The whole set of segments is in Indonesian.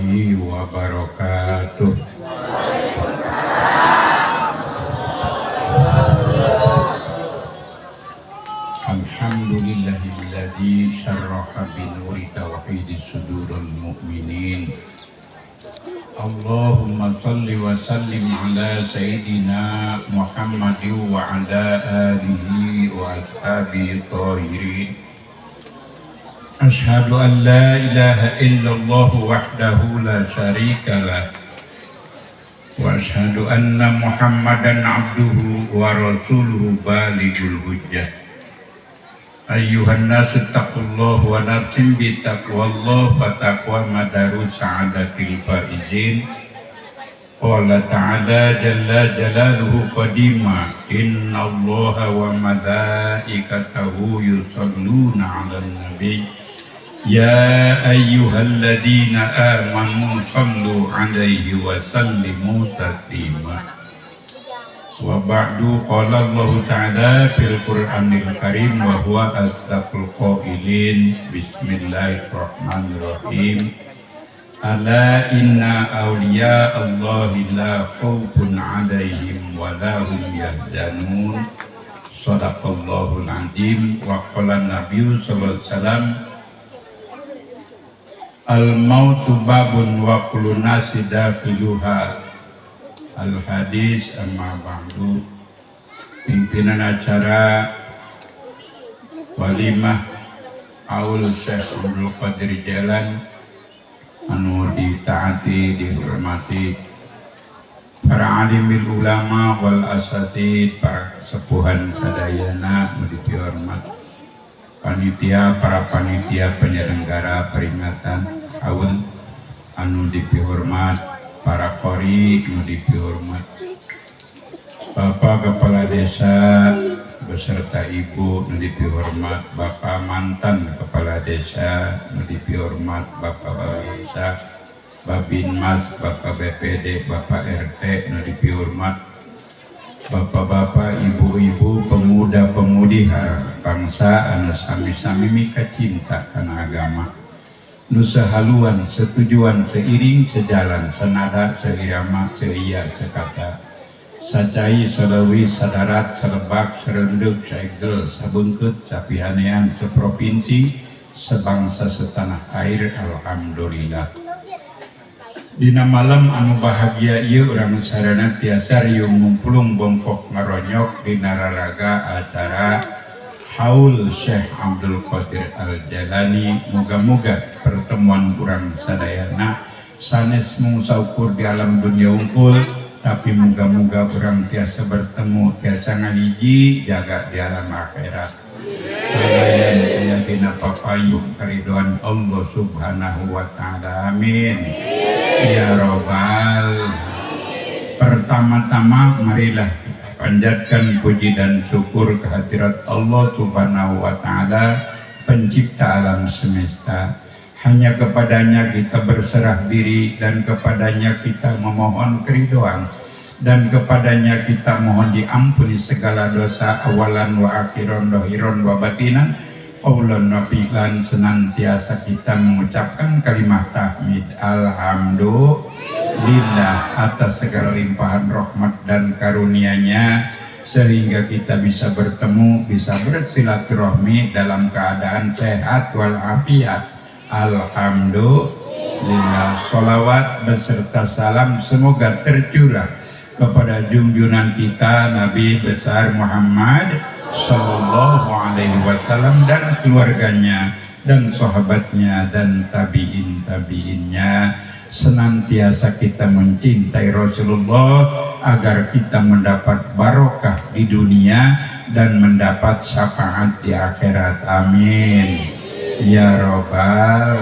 warahmatullahi wabarakatuh. Alhamdulillahilladzi syarraha binuri tauhidi sudurul mu'minin. Allahumma salli wa sallim ala sayyidina Muhammadin wa ala alihi wa ashabihi tahirin. Ashhadu an la ilaha illallah wahdahu la syarika lah wa ashhadu anna Muhammadan abduhu wa rasuluhu balighul hujjah. Ayyuhan nasu taqullah wa nafsim bi taqwallah fa taqwa madaru sa'adatil faizin. Qala ta'ala jalla jalaluhu qadima innallaha wa malaikatahu yusalluna 'alan nabi ya ayyuhalladzina amanu sallu 'alaihi wa sallimu taslima. Wa ba'du qala Allah ta'ala fil Qur'anil Karim wa huwa asdaqul qailin. Bismillahirrahmanirrahim. Ala inna awliya Allahi la khawfun 'alaihim wa la hum yahzanun. Shadaqallahul 'azim. Wa qala Nabiyyu sallallahu alaihi wasallam al mautu babun wa kullu nasi dakhiluha. Al-hadis amma ba'du. Pimpinan acara walimah Aul Syekh Abdul Qadir Jalan anu ditaati dihormati para alimil ulama wal asatid, para sepuhan sadayana anu dihormat, panitia, para panitia penyelenggara peringatan Aul anu dihormat, para qori anu dihormat, Bapak Kepala Desa beserta Ibu anu dihormat, Bapak mantan Kepala Desa anu dihormat, Bapak Desa, Babinmas, Bapak BPD, Bapak RT anu dihormat, Bapak-bapak, ibu-ibu, pemuda-pemudi bangsa anu sami-sami mika cinta kana agama. Nusa haluan, setujuan, seiring, sejalan, senada, seirama, seia, sekata, sacai, selawi, sadarat, selebak, serenduk, saigel, sabungkut, sapihanean, seprovinsi, sebangsa, setanah air, alhamdulillah. Dina malam anu bahagia ieu urang sarana tiasa riung ngumpulung bongkok ngaronyok dina raraga acara Haul Syekh Abdul Qadir Al-Jalani. Moga-moga pertemuan urang sadayana sanes mung saukur di alam dunia unggul, tapi moga-moga urang tiasa bertemu, tiasa ngaliji jaga di alam akhirat. Kalian yang dina papayung keriduan Allah Subhanahu wa Ta'ala, amin ya robbal. Pertama-tama marilah panjatkan puji dan syukur kehadirat Allah Subhanahu wa Ta'ala, pencipta alam semesta. Hanya kepadanya kita berserah diri dan kepadanya kita memohon keriduan, dan kepadanya kita mohon diampuni segala dosa awalan wa akhiran, dohiron wa batinan, qaulan wa fi'lan. Senantiasa kita mengucapkan kalimat tahmid alhamdulillah atas segala limpahan rahmat dan karunia-Nya, sehingga kita bisa bertemu, bisa bersilaturahmi dalam keadaan sehat walafiat. Alhamdulillah. Sholawat beserta salam semoga tercurah kepada junjungan kita Nabi besar Muhammad Sallallahu Alaihi Wasallam dan keluarganya dan sahabatnya dan tabi'innya. Senantiasa kita mencintai Rasulullah agar kita mendapat barokah di dunia dan mendapat syafaat di akhirat, amin ya robbal.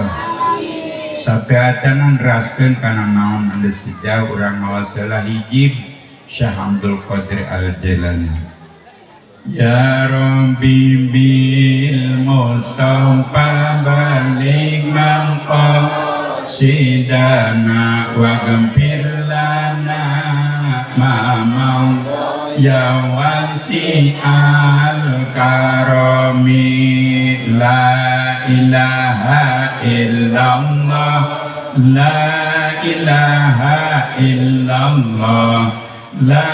Sampai acanan raskeun kana naon anu sejauh urang mawasalah hijib Syekh Abdul Qadir Al-Jalani. Ya Rabbi bil Mustafa balik maqsidana wa gempir lana ma mau ya wasi al karami la ilaha illallah La ilaha illallah, la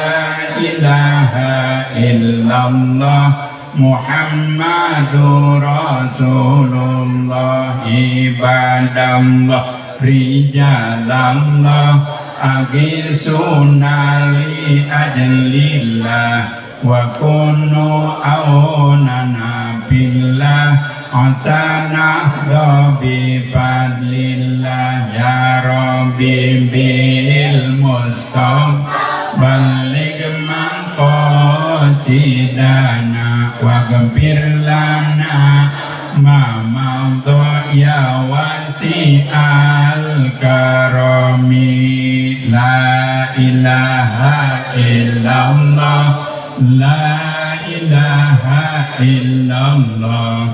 ilaha illallah, Muhammadur Rasulullah, ibadallah, rijalallah, agisuna li ajlillah, wa kunu aunana billah, asana dobi fadlillah, ya Rabbi bil mustam balik mangkosidana, wa gempir lana mamadho ya wasi al karami. La ilaha illallah, la ilaha illallah,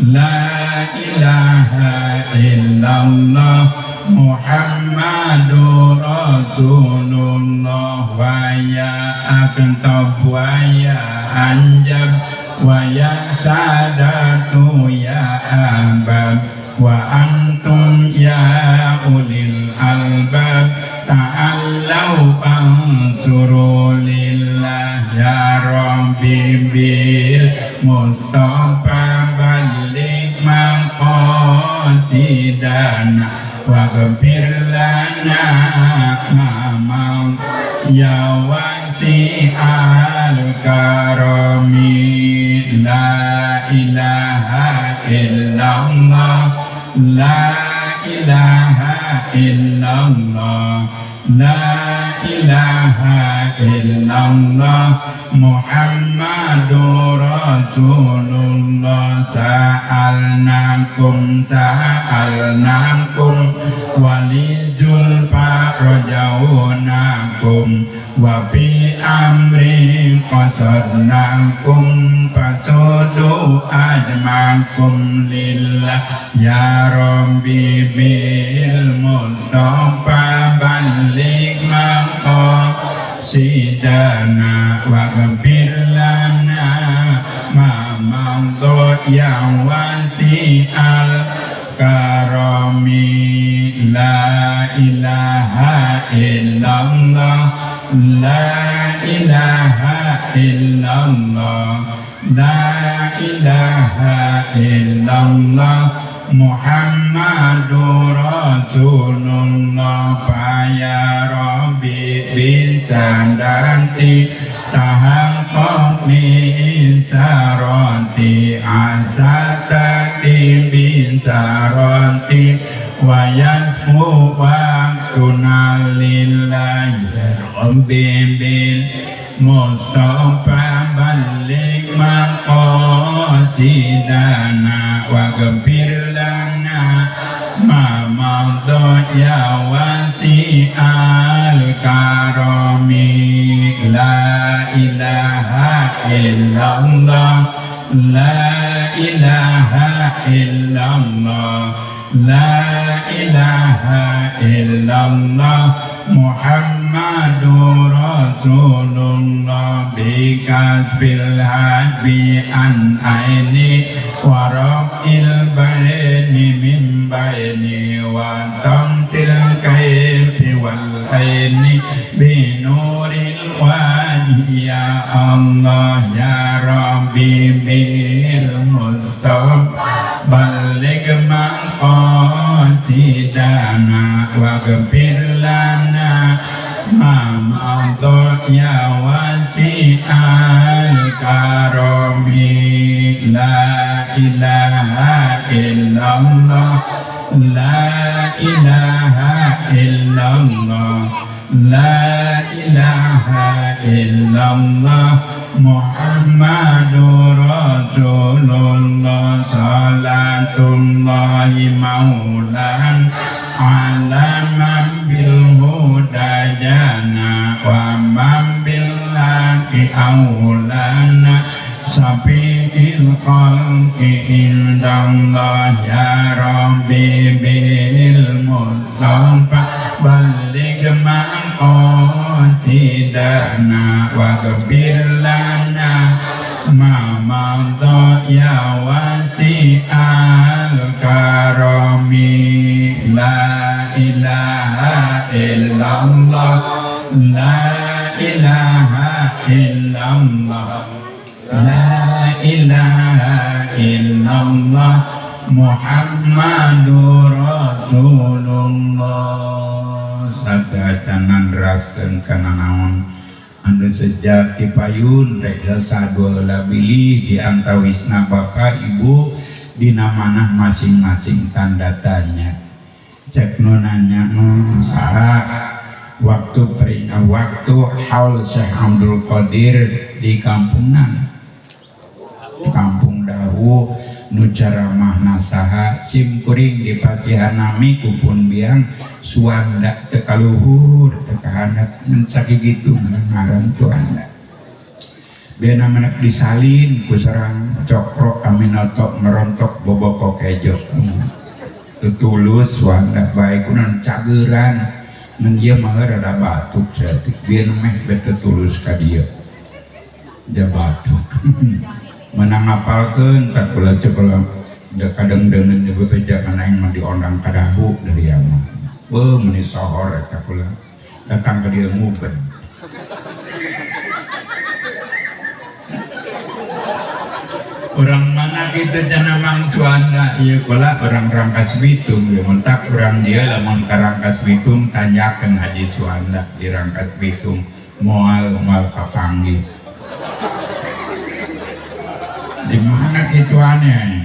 la ilaha illallah, Muhammadur Rasulullah, wa ya aktab wa ya anjab, wa ya sadatu ya abab, wa antum ya ulil albab, ta'allau ansuru lillah, ya Rabbi bil mustafa balik maqasidana, wa ghfir lana mamam ya wasi al karami. La ilaha illallah, la ilaha illallah, la ilaha illallah, Muhammadur Rasulullah. Sa'alnakum walijul farajaunakum, wa fi amri qasadnakum fasudu ajmakum lillah, ya Rabbi bil mustafa balik maqasidana, wa ghfir lana ma madha ya wasi al karami. La ilaha illallah, la ilaha illallah, la ilaha illallah, Muhammadur Rasulullah. Ya Rabbi bisadanti tahaqqaq min sarati, asatati bisarati, wa yafu wa tunalillah, ya Rabbi bil mustafa balik maqasidana, wa ghfir lana ma madha ya wasi al karami. La ilaha illallah, la ilaha illallah, la ilaha illallah, Muhammadur Rasulullah. Bikasbil hadbi an aini, wa rab'il baini min baini, wa tamsil kaifi wal aini, binuril wajhi ya Allah, ya Rabbi bil mustafa balik maqasidana, wa ghfir lana ma madha ya wasi al karami. La ilaha illallah, la ilaha illallah, la ilaha illallah, Muhammadur Rasulullah. Salatullahi maulan ala man bil huda jana, wa man bil laki aulana, safi'il khalqi indallah, ya Rabbi bil mustafa balik maqasidana, wa ghfir lana Mamadha ya wasi'al karami la ilaha illallah la ilaha illallah la ilaha illallah Muhammadur Rasulullah. Sadacanan raskeun kana naon anu sejak dipayun rek sadua labili di antawisna bapak ibu dina manah masing-masing tanda tanya. Cek nonanya saha waktu haul Syekh Abdul Qadir di kampungan Kampung Dawu nu caramahna saha simkuring di pasihanami kupun biang suanda teu kaluhur teu kahandap mun sakitu ngaran tuanda beuna menek disalin ku sareng cokro aminoto merontok boboko kejo tutulus suanda bae kunaon cageuran mun ieu mah rada batuk saeutik beuna meh bete tulus ka dieu da batuk menang ngapalkeun tak kula cekel da kadang-kadang di bebeja kana yang mah diondang kadahu dari ama meuni sohor eta kula datang ka dieu ngubeun urang mana kitu cenah mangsuanda ieu kula urang Rangkas Bitung ieu mentak urang dieu lamun ka Rangkas Bitung tanyakeun Haji Suanda di Rangkas Bitung moal kapanggih di mana gitu aneh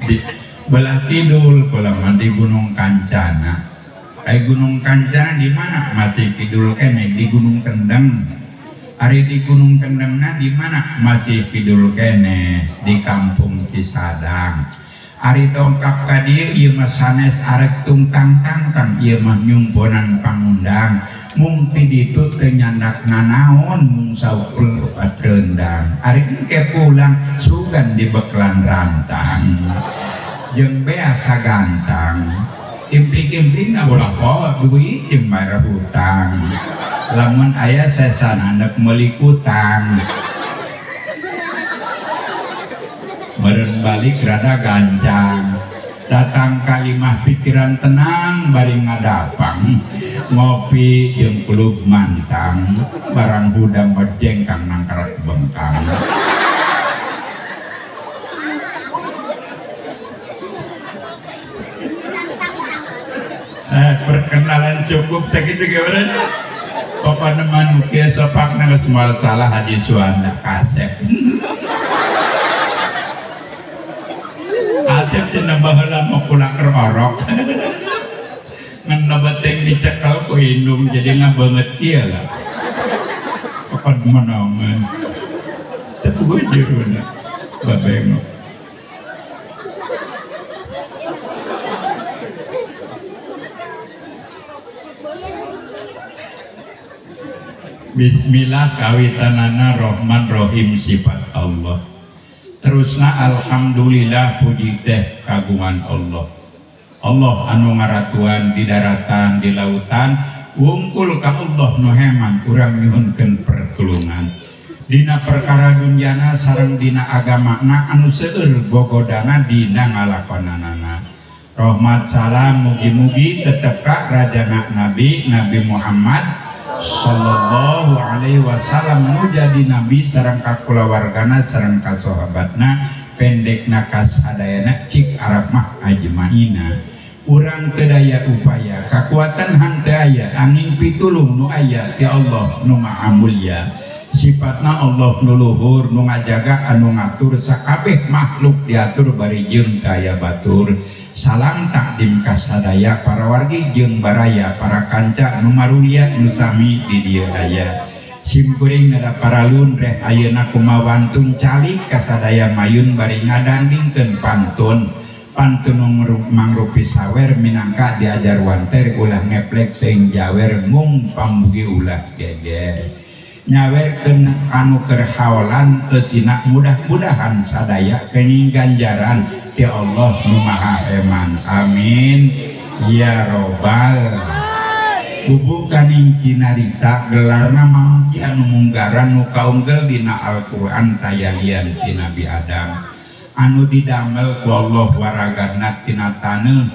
di belah kidul kula mah di Gunung Kancana. Gunung Kancana di mana? Masih kidul kene di Gunung Kendeng. Ari di Gunung Kendengna di mana? Masih kidul kene di Kampung Cisadang. Ari dongkap ka dieu ieu mah sanes arek tungtang-tangtang ieu mah nyumponan pangundang. Mung ti ditu teu nyandakna naon mung saukul patreundang. Ari engke pulang sugan dibeklan rantang. Jeung bea sagantang. Implik-implikna ulah bawa duit jeung bayar hutang. Lamun aya sesan handap meuli kutang. Meureun balik rada gancang. Datang kalimah pikiran tenang bari ngadapang ngopi jeung kulub mantang barang hudang bejengkang nangkarat bengkang perkenalan cukup sakitu ge urang papa neman kieu sopakna geus moal salah Haji Suanda kasep Acep cenah baheula mau pulang ke orok ngan nabeteng dicekel ku hindung jadi ngabeungeut kieu lah pokon menaungan teu bujurna babeng Bismillah kawitanana Rahman Rahim sifat Allah. Terusna alhamdulillah puji teh kagungan Allah. Allah anu ngaratuan di daratan di lautan wungkul ka Allah nu heman urang nyuhunkeun pertulungan. Dina perkara dunyana sareng dina agamana anu seueur bogodana dina ngalakonanana. Rahmat salam mugi-mugi tetep ka rajana Nabi Muhammad sallallahu alaihi wasallam nu jadi nabi sareng ka kulawargana sareng ka sahabatna pendekna kasadayana cik Arab mah ajmaina urang teu daya upaya kakuatan hanteu aya angin pitulung nu aya ti Allah nu maha mulya sifatna Allah nu luhur nu ngajaga anu ngatur sakabeh makhluk diatur bari jeung kaya batur. Salam takdim kasadaya para wargi jeung baraya para kanca nu marulia nu sami di dieu daya. Simkuring ngada paralun reh ayeuna kumawantun calik kasadaya mayun bari ngadandingkeun pantun. Pantun mangrupi sawer minangka diajar wanter ulah ngeplek teuing jawer mung pambugi ulah geger. Nyawerkeun anu keur haolan eusina mudah-mudahan sadaya kenging ganjaran ti Allah nu maha eman amin ya robbal Bubuk kaning cinarita gelarna mangsi anu munggaran nu kaunggel dina Al-Qur'an tayalian ti Nabi Adam anu didamel ku Allah waragana tina taneuh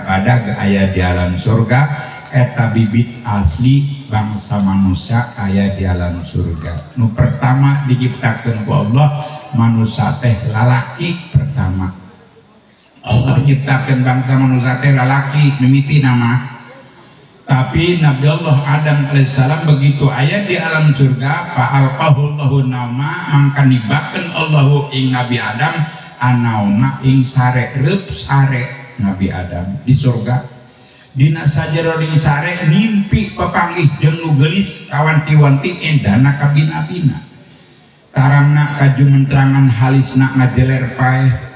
badag aya di alam surga eta bibit asli bangsa manusia aya di alam surga. Nu pertama diciptakeun ku Allah manusia teh lalaki pertama. Allah ciptakeun bangsa manusia teh lalaki mimiti nama. Tapi Nabi Allah Adam alaihissalam begitu aya di alam surga fa'alqahullahu nauma mangka nibakeun Allahu ing Nabi Adam anauma ing sare reup sare Nabi Adam di surga dina sajero di sare mimpi papanggih jeung nu geulis kawanti-wanti endana kabina-bina tarangna kajumentrangan halisna ngajeler pae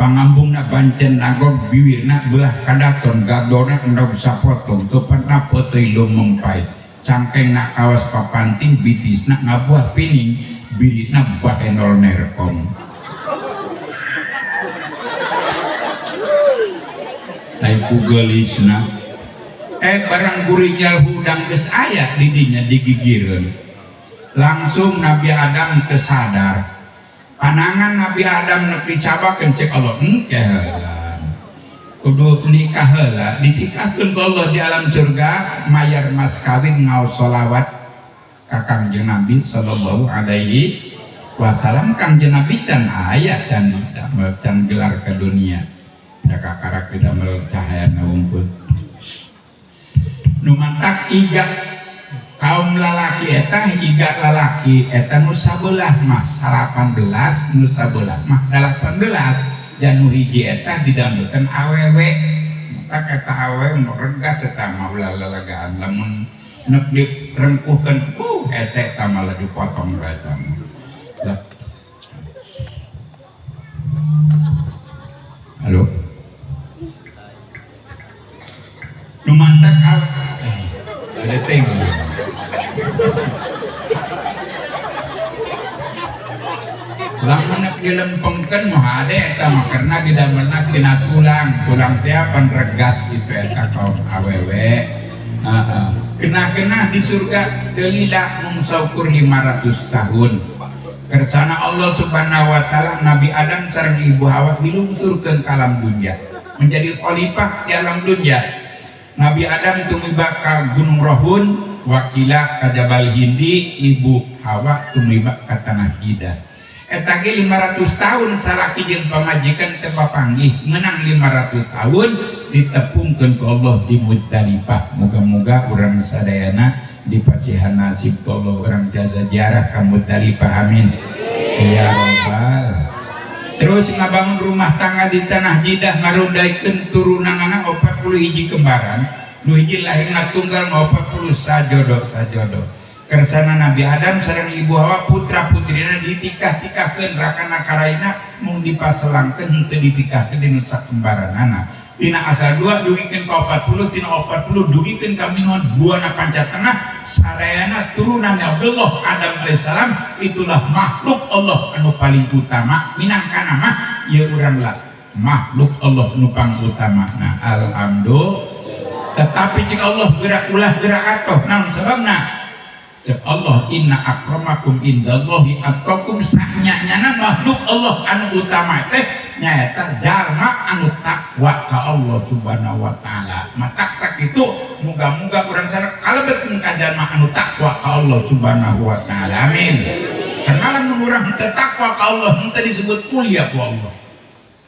pangambungna pancen nagog biwirna belah kadaton gadona endog sapotong tepatna poteuy lumempai cangkengna kawas papanting bitisna ngabuah pining biritna bahenol nerkom taiku gelisna barang gurinyal hudang geus aya di dinya digigireun langsung Nabi Adam kesadar panangan Nabi Adam nepi cabakeun cek Allah engkeun kudu nikah heula ditikahkeun ku Allah di alam surga mayar mas kawin ngaos sholawat ka Kangjeng Nabi sallallahu alaihi wasallam. Kangjeng Nabi can aya can gelar ke dunia da kakarak didamel cahayana wungkul nu mantak iga kaum lalaki eta higa lalaki eta nu sabelah mah 18 nu sabelah mah 18 dan nu hiji eta didambekeun awewe tak eta awewe nu regas eta mah ulah lalagaan lamun neuk direngkuhkeun hese eta mah dipotong raja halo nu mantak ada tengok lamun nak dilempengkeun mah ade eta mah karena didamelna tina tulang teh pan regas kitu eta kaum awewe kena di surga teu lila mung saukur 500 tahun kersana Allah Subhanahu wa taala Nabi Adam sareng Ibu Hawa dilungsurkeun ka alam dunya menjadi khalifah di alam dunya. Nabi Adam tumiba ka Gunung Rohun wakila ka Jabal Hindi, Ibu Hawa tumiba ka Tanah Hidah. Eta ge 500 tahun salaki jeung pamajikan teu papanggih menang 500 tahun ditepungkeun ku Allah di Muzdalifah. Moga-moga urang sadayana dipasihan nasib ku Allah urang jaza ziarah ka Muzdalifah amin. Ya Rabbal. Terus ngabangun rumah tangga di Tanah Jidah ngarudaikeun turunanana 41 kembaran nu hiji lahirna tunggal 40 sajodo kersana Nabi Adam sareng Ibu Hawa putra putrina ditikah-tikahkeun rakana karaina mung dipaselangkeun henteu ditikahkeun dina sakembaranana tina asal 2 dugikeun ka 40 tina 40 dugikeun ka minuan buana panca tengah sarayana turunan Abdullah Adam alaihissalam itulah makhluk Allah anu paling utama minangkana mah ieu urang lah makhluk Allah anu pang utama. Nah alhamdulillah tetapi jika Allah gerak ulah gerak atoh naon sababna cek Allah inna akramakum indallahi atqakum sanyana makhluk Allah anu utama teh nyaeta jalma anu takwa ka Allah Subhanahu wa taala. Matak sakitu muga-muga urang sadaya kalebetkeun ka jalma anu takwa ka Allah Subhanahu wa taala. Amin. Karena lamun urang teu takwa ka Allah henteu disebut mulia ku Allah.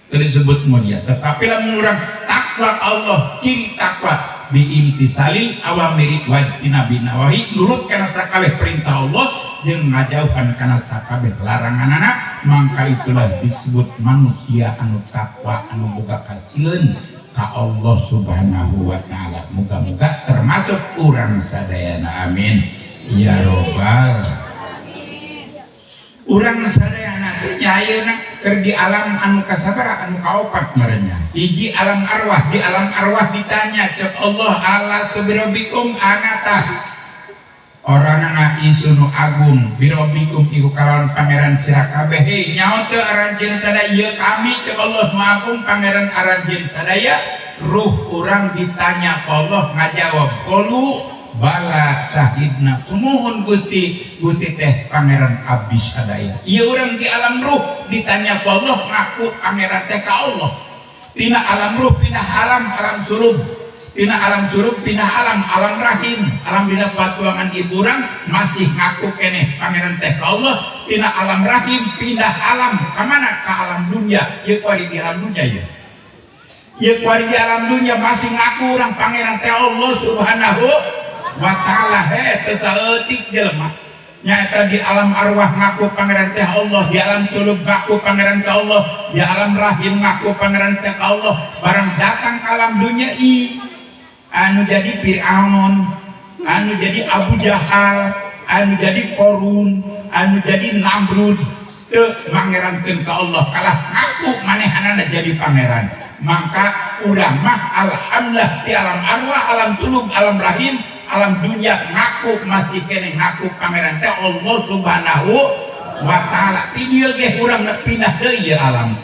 Teu disebut mulia, tetapi lamun urang takwa ka Allah, ciri takwa biimtisalil awamiri wajtinabi nawahi nurut kana sakabeh perintah Allah jeung ngajauhan kana sakabeh laranganana mangka itulah disebut manusia anu takwa anu boga kasieun ka Allah Subhanahu wa taala. Muga-muga termasuk urang sadayana amin ya robbal. Urang sadayana teh ayeuna keur di alam anu kasabaraha anu kaopat merenya. Hiji alam arwah, di alam arwah ditanya cek Allah ala sabirabikum anata orangna isunu agung birobikum iku kalawan pangeran sira kabeh he nyaho teu aranjeun sadaya ieu kami cek Allah nu agung pangeran aranjeun sadaya ruh orang ditanya Allah ngajawab qalu bala sahidna sumuhun Gusti teh pangeran abdi sadaya. Ieu urang di alam ruh ditanya ku Allah ngaku pangeran teh ka Allah. Tina alam ruh pindah alam surub. Tina alam surub pindah alam rahim. Alam dina patuangan ibu urang masih ngaku keneh pangeran teh ka Allah. Tina alam rahim pindah alam ka mana? Ka alam dunia. Ieu kuari di alam dunia ya. Ieu kuari di alam dunia masih ngaku urang pangeran teh Allah Subhanahu wa ta'ala. Tesaeutik jelema nyata di alam arwah ngaku pangeran teh Allah, di alam sulub ngaku pangeran teh Allah, di alam rahim ngaku pangeran teh Allah. Barang datang ke alam dunia anu jadi Fir'aun, anu jadi Abu Jahal, anu jadi Korun, anu jadi Namrud, teu mangerankeun ka Allah kalah ngaku manehanana jadi pangeran. Maka urang mah alhamdulillah di alam arwah, alam sulub, alam rahim, alam dunia ngaku masih kene ngaku pangeran teh Allah Subhanahu wa ta'ala. Ti dieu ge urang pindah deui alam.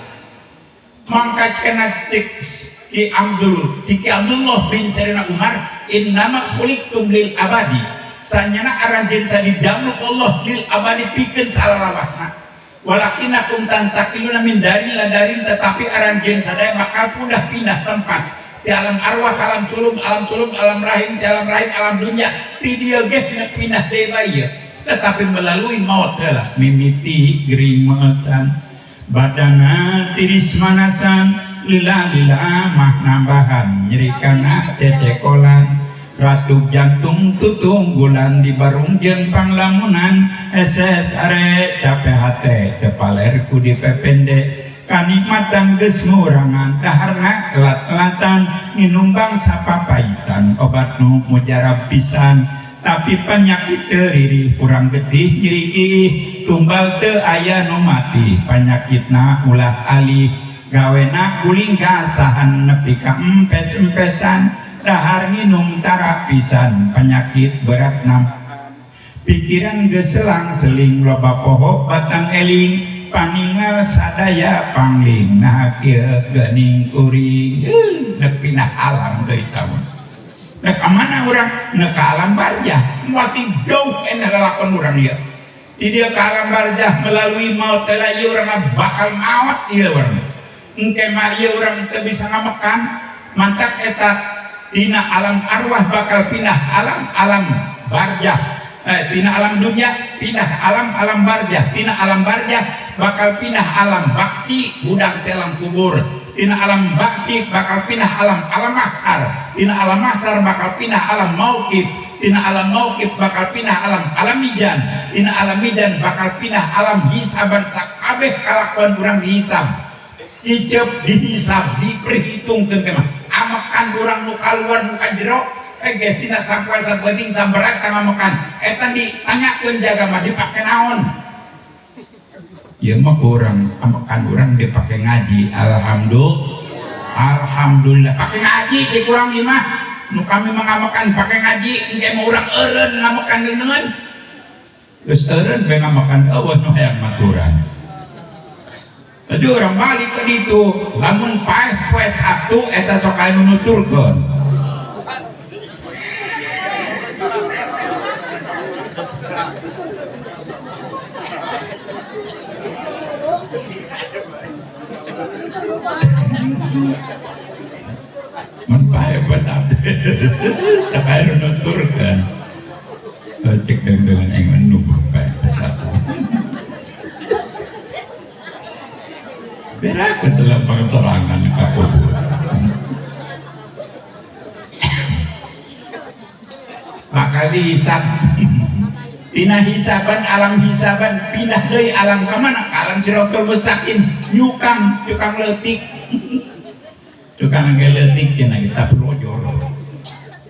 Mangka cenah cek Ki Abdullah bin Sayyidina Umar, innama khuliqtum lil abadi. Sanyana aranjeun sadidamel Allah lil abadi pikeun salalawasna. Walakinakum tantakiluna min darin la darin, tetapi aranjeun sadaya bakal pindah tempat. Di alam arwah, alam sulub, alam rahim, di alam rahim, alam dunia. Ti dieu ge pindah deui bae. Tetapi melalui maut heula mimiti gering meecan. Badana tiris manasan lila mah nambahan nyerikana cecekolan. Ratu jantung tutunggulan di barung jeung panglamunan eses are capek hate kepaler ku dipepende kanikmatan geus ngurangan daharna kelat-kelatan nginumbang sapapaitan obat nu mujarab pisan tapi penyakit teu ririh kurang getih nyeri tumbal teu aya nu mati panyakitna ulah alih gawena kuling gasahan nepi ka empes-empesan dahar nginum tarapisan penyakit berat pikiran geselang seling loba poho batang eling paningal sadaya pangling nah kieu geuning kuring neuk pindah alam deui tamun neuk ka mana urang neuk ka alam barjah masih jauh eneh lalakon urang ieu di dieu ka alam barjah melalui maut teh ieu urang bakal maot ieu urang engke mah ieu urang teu bisa ngamekan mantap eta tina alam arwah bakal pindah alam barjah, tina alam dunia pindah alam barjah, tina alam barjah bakal pindah alam baksi budang telam kubur, tina alam baksi bakal pindah alam mahsyar, tina alam mahsyar bakal pindah alam mauqif, tina alam mauqif bakal pindah alam mizan, tina alam mizan bakal pindah alam hisaban sakabeh kalakuan urang dihisab. Icep dihisab diperhitungkeun teh mah amakan urang nu kaluar nu ka jero gesina sampai sabeting samberat ka ngamekan eta ditanyakeun jaga mah dipake naon ieu mah urang amakan urang dipake ngaji alhamdulillah pake ngaji cek urang ieu mah nu kami mangamakan pake ngaji engke mah urang eureun ngamekan leungeun geus eureun bae ngamakan eueuh nu hayang maturan. Jadi orang balik ke itu, lamun paeh poe Sabtu eta sok anu nuturkeun. Mun paeh betap. Sok anu nuturkeun. Cek dengan yang menunggu paeh Sabtu. Berak dalam pengeterangan kabur. Maka dihisab. Tina hisaban alam hisaban pindah deui alam ka mana? Ka alam Siratul Mustaqim. Tukang leutik. Tukang leutik cenah kita pelojor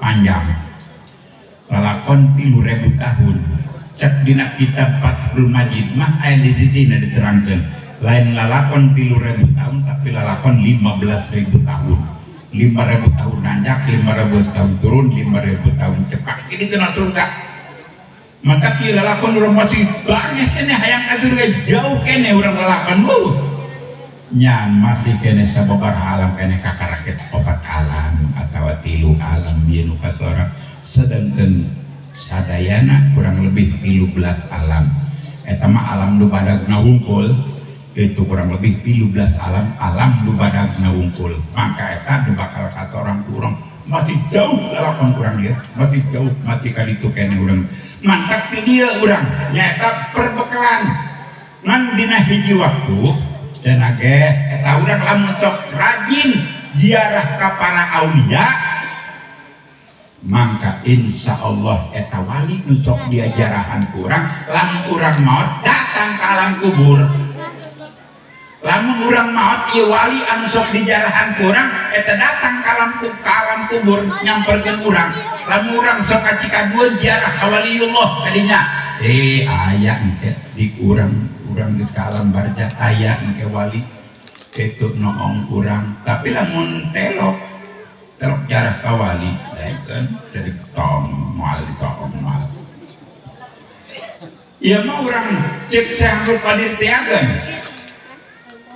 panjang. Lalakon 3000 tahun. Cek dina kitab Fathul Majid mah aya di sisina diterangkeun. Lain lalakon 3000 tahun tapi lalakon 15.000 tahun 5.000 tahun nanjak 5.000 tahun turun 5.000 tahun cepat ini kena surga maka ki lalakon urang masih banyak kene hayang ka surga jauh kene urang lalakon nya masih kene sababaraha alam kene kakaraket 4 alam atau 3 alam ieu nu kasorang sedangkan sadayana kurang lebih 13 alam eta mah alam nu badagna wungkul itu kurang lebih 13 alam nu badagna wungkul maka eta nu bakal katorang urang masih jauh lalapan kurang dia masih jauh masih kaditu kene urang mantap di dia urang nyaeta perbekalan ngan dina hiji waktu dan age eta urang lamun sok rajin ziarah ka para aulia maka insya Allah eta wali nu sok diajarahan kurang lamun urang maot datang ke alam kubur lamun urang maot ieu wali anu sok dijarahan kurang eta datang ke alam kubur nyamperkeun urang lamun urang sok kacikadueun ziarah ka waliullah kadinya aya engke di urang geus ka alam barja aya engke wali itu noong urang tapi lamun telok jarah ka wali kan jadi tong moal ieu mah urang cek Syekh Abdul Qadir tiagan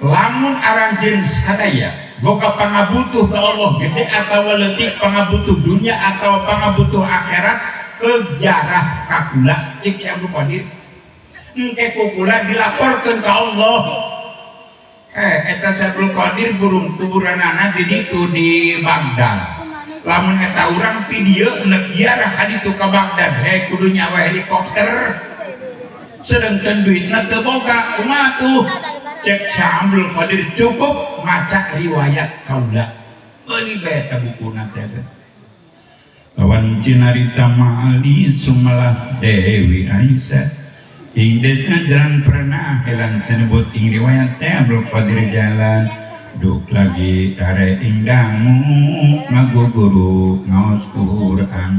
lamun aranjeun sadaya boga pangabutuh ka Allah gede atawa leutik pangabutuh dunia atau pangabutuh akhirat kejarah ka kula cek Syekh Abdul Qadir engke kukula dilaporkeun ka Allah eta Syekh Abdul Qadir burung kuburanana di ditu di Baghdad lamun eta urang ti dieu neuk ziarah ka ditu ka Baghdad kudu nyawa helikopter sedangkan duitna teu boga kumaha tuh cek Syekh Abdul Qadir cukup maca riwayat kaula meuli bae eta bukuna teh kawan cinarita maali sumalah Dewi Aisyah ing desa jalan pernah helan senebut ing riwayat Syekh Abdul Qadir jalan duk lagi dare ingdamu ngaguguru ngaos Quran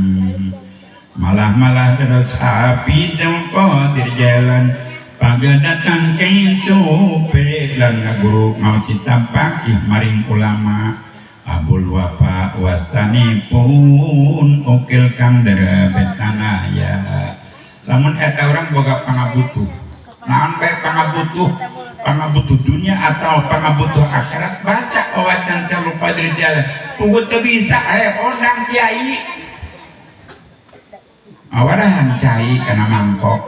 malah terus api Syekh Qadir jalan pagadatang keng supe lan ngaguru ngaos kitab pakih maring ulama abul wafa wastanipun ukil kang darebet tanaya lamun eta urang boga pangabutuh naon bae pangabutuh dunia atau pangabutuh akhirat baca wawacan Syekh Abdul Qadir jalan puguh teu bisa odang kiai awarahan cai kana mangkok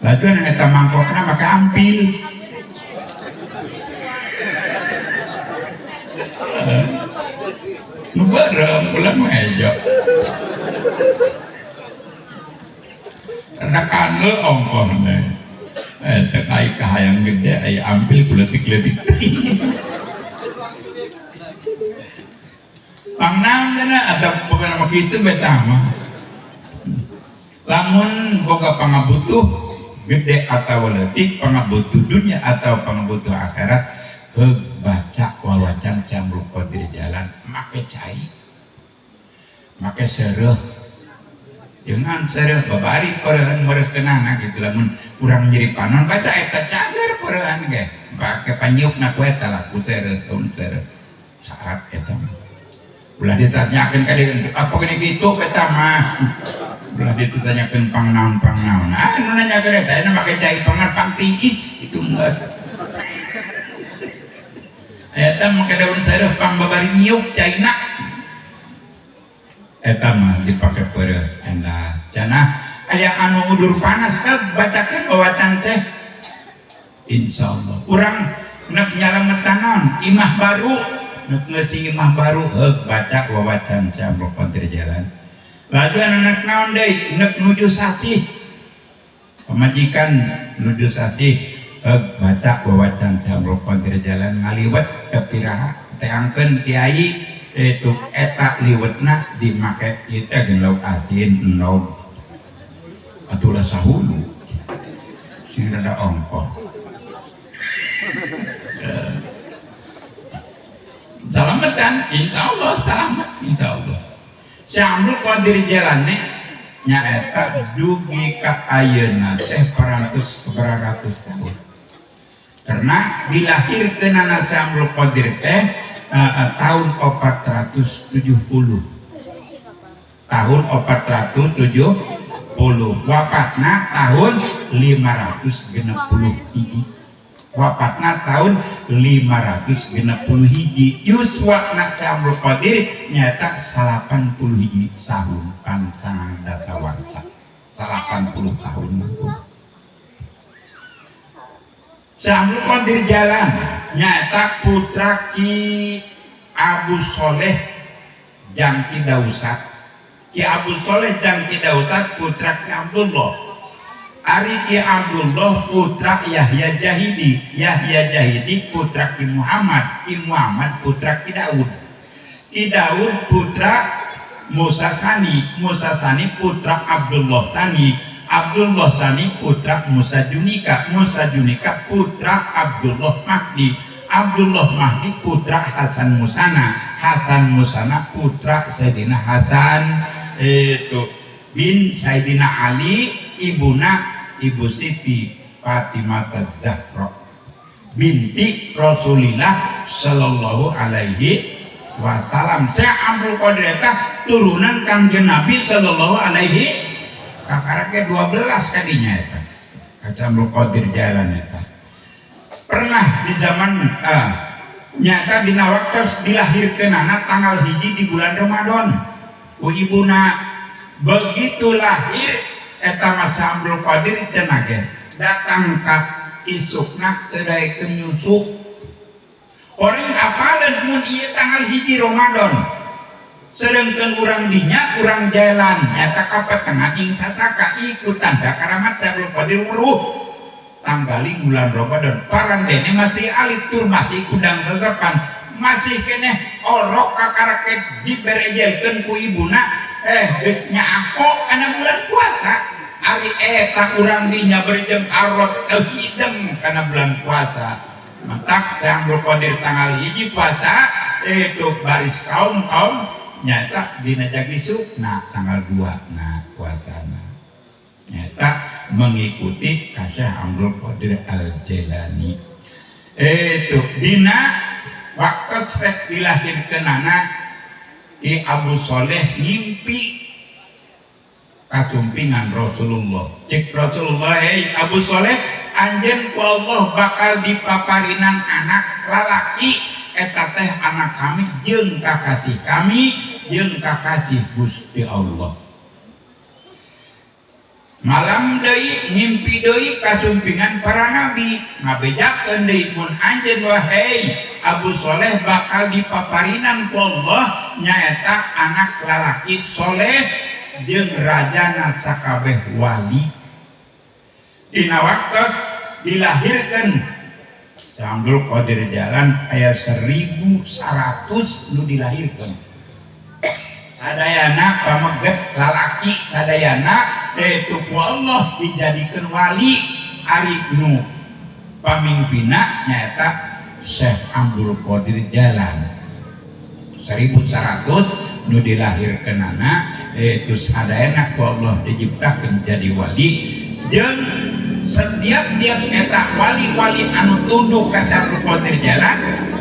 lajuan eta mangkokna maka ampil nu bareng ulah meja redakan le ongkoh teh teh ai kahayang gede ai ampil kuletik-letik pangnaon dana ada beberapa kitu beta mah lamun boga pangabutuh gede atau leutik pangabutuh dunia atau pangabutuh akhirat baca wawacan Syekh Abdul Qadir jalan make cai make sereuh dengan sereuh babari peureun meureunana gitu lamun urang nyiripanon baca eta cager peureun ge pake panyiupna ku eta lah ku sereuh taun sereuh saat eta ulah ditanyakeun ka dieu apa gini kitu eta mah ulah ditanyakeun pangnaon anu nanyakeun eta aya make cai pang tiis itu enggak eta make daun sereuh pang babari nyiup caina eta mah dipake peureun cenah cenah aya anu udur panas kan bacakeun wawacan Syekh insyaallah urang neuk nyalametan naon imah baru neuk ngeusi imah baru baca wawacan Syekh Abdul Qadir jalan laju anak naon deui neuk nuju sasih pamajikan nuju sasih baca wawacan Syekh Abdul Qadir jalan ngaliwet teu piraha teangkeun kiai itu eta liwetna dimake ieu teh geun lauk asin enog atulah sahulu sing rada ongkoh salametan insyaallah selamat insyaallah Syekh Abdul Qadir jalane nyaeta dugi ka ayeuna teh peratus tahun karena dilahirkeun anak Syekh Abdul Qadir teh tahun 470 wafatna tahun 560 wafatna tahun 561 yuswakna si Abdul Qadir nyata 81 tahun pancangan dasawarsa 80 tahun. Si Abdul Qadir Jalan nyata putra Ki Abu Soleh Jangki Dausat. Ki Abu Soleh Jangki Dausat putra Ki Abdullah. Ari Ki Abdullah putra Yahya Jahidi. Yahya Jahidi putra Ki Muhammad. Ki Muhammad putra Ki Daud. Ki Daud putra Musa Sani. Musa Sani putra Abdullah Sani. Abdullah Sani putra Musa Junika. Musa Junika putra Abdullah Mahdi. Abdullah Mahdi putra Hasan Musana. Hasan Musana putra Sayyidina Hasan bin Sayyidina Ali, ibuna Ibu Siti Fatimah Zahra binti Rasulillah sallallahu alaihi wasallam. Saya Abdul Qadir eta turunan Kangjeng Nabi sallallahu alaihi kakarake 12 kadinya eta. Kaca Abdul Qadir Jalan eta. Pernah di zaman nyata dina waktu dilahirkeun anak tanggal hiji di bulan Ramadan ku ibuna begitu lahir eta masa Abdul Qadir cenah ge datang ka isukna teu daekeun nyusuk orang apaleun mun ieu tanggal hiji Ramadan sedengkeun urang dinya urang jalan nyata ka petengah ing sasaka iku tanda karamat Abdul Qadir weruh tanggali bulan Ramadan parandene masih alitur masih kundang sesepan masih keneh orok kakaraket diberejelkeun ku ibuna geus nyaako kana bulan puasa ari eta urang dinya berjeng arot hidem kana bulan puasa mentak yang berkodir tanggal hiji puasa itu baris kaum nyata dina jagisuk nah tanggal 2 nah puasana nyata mengikuti kasih Abdul Qadir Al-Jailani itu dina waktu srek dilahirkeun anak Ki Abu Soleh ngimpi kacumpingan Rasulullah cek Rasulullah Abu Soleh anjeun ku Allah bakal dipaparinan anak lalaki eta teh anak kami jeung kakasih kami jeung kakasih Gusti Allah. Malam deui ngimpi deui kasumpingan para nabi ngabejakeun deui mun anjeun wahai Abu Soleh bakal dipaparinan ku Allah nyaeta anak lalaki soleh jeung rajana sakabeh wali. Dina waktos dilahirkeun Abdul Qadir Jalan aya 1100 nu dilahirkeun. Sadayana pameget lalaki sadayana itu ku Allah dijadikeun wali ari nu pamimpinna nyaeta Syekh Abdul Qadir Jalan 1100 nu dilahirkeun anak itu sadayana ku Allah diciptakeun jadi wali jeung setiap eta wali-wali anu tunduk ka Syekh Abdul Qadir Jalan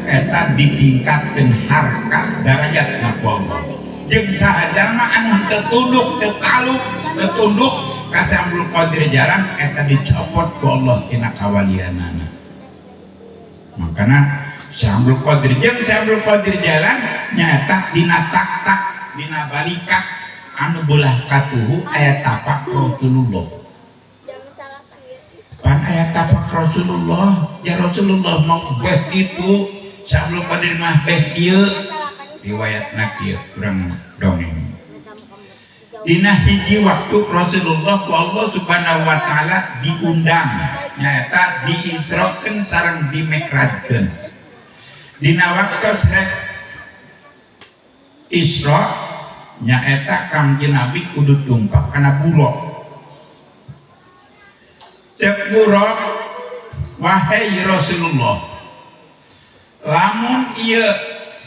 eta ditingkatkeun harkat darajatna ku Allah jeung sahajalma anu teu tunduk teu taluk teu tunduk ka Syekh Abdul Qadir Jalan eta dicopot ku Allah tina kawalianana. Makana Syekh Abdul Qadir jeung Syekh Abdul Qadir Jalan nyata dina tak-tak dina balikat anu beulah katuhu aya tapak Rasulullah. Pan aya tapak Rasulullah, ya Rasulullah mau beh itu Syekh Abdul Qadir mah beh ieu riwayatna kieu kurang dongeng. Dina hiji waktu Rasulullah ku Allah Subhanahu wa taala diundang nyaeta diisrokeun sareng dimekradkeun. Dina waktu srek Isra nyaeta Kangjeng Nabi kudu tumpak kana buruk. Cek buruk wahai Rasulullah lamun ieu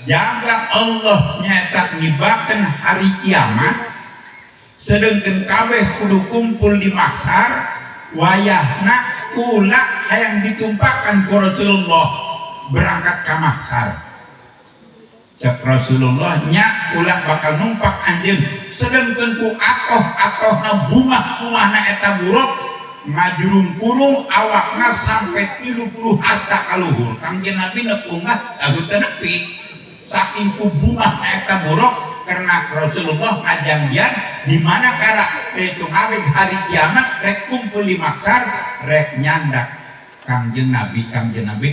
jaga Allah nyata ngibakeun hari kiamat sedengkeun kabeh kudu kumpul di mahsyar wayahna kula hayang ditumpahkan ku Rasulullah berangkat ka mahsyar. Cek Rasulullah nya kula bakal numpak anjeun sedengkeun ku atoh-atohna bungah-bungahna eta buruk ngajurung kurung awakna sampai 30 hasta kaluhur. Kangjeng Nabi nepunggah lagu tenepi saking kubungah eta buruk karena Rasulullah ngajanggian di mana kara itu awet hari kiamat rek kumpul di maksar rek nyandak Kangjeng Nabi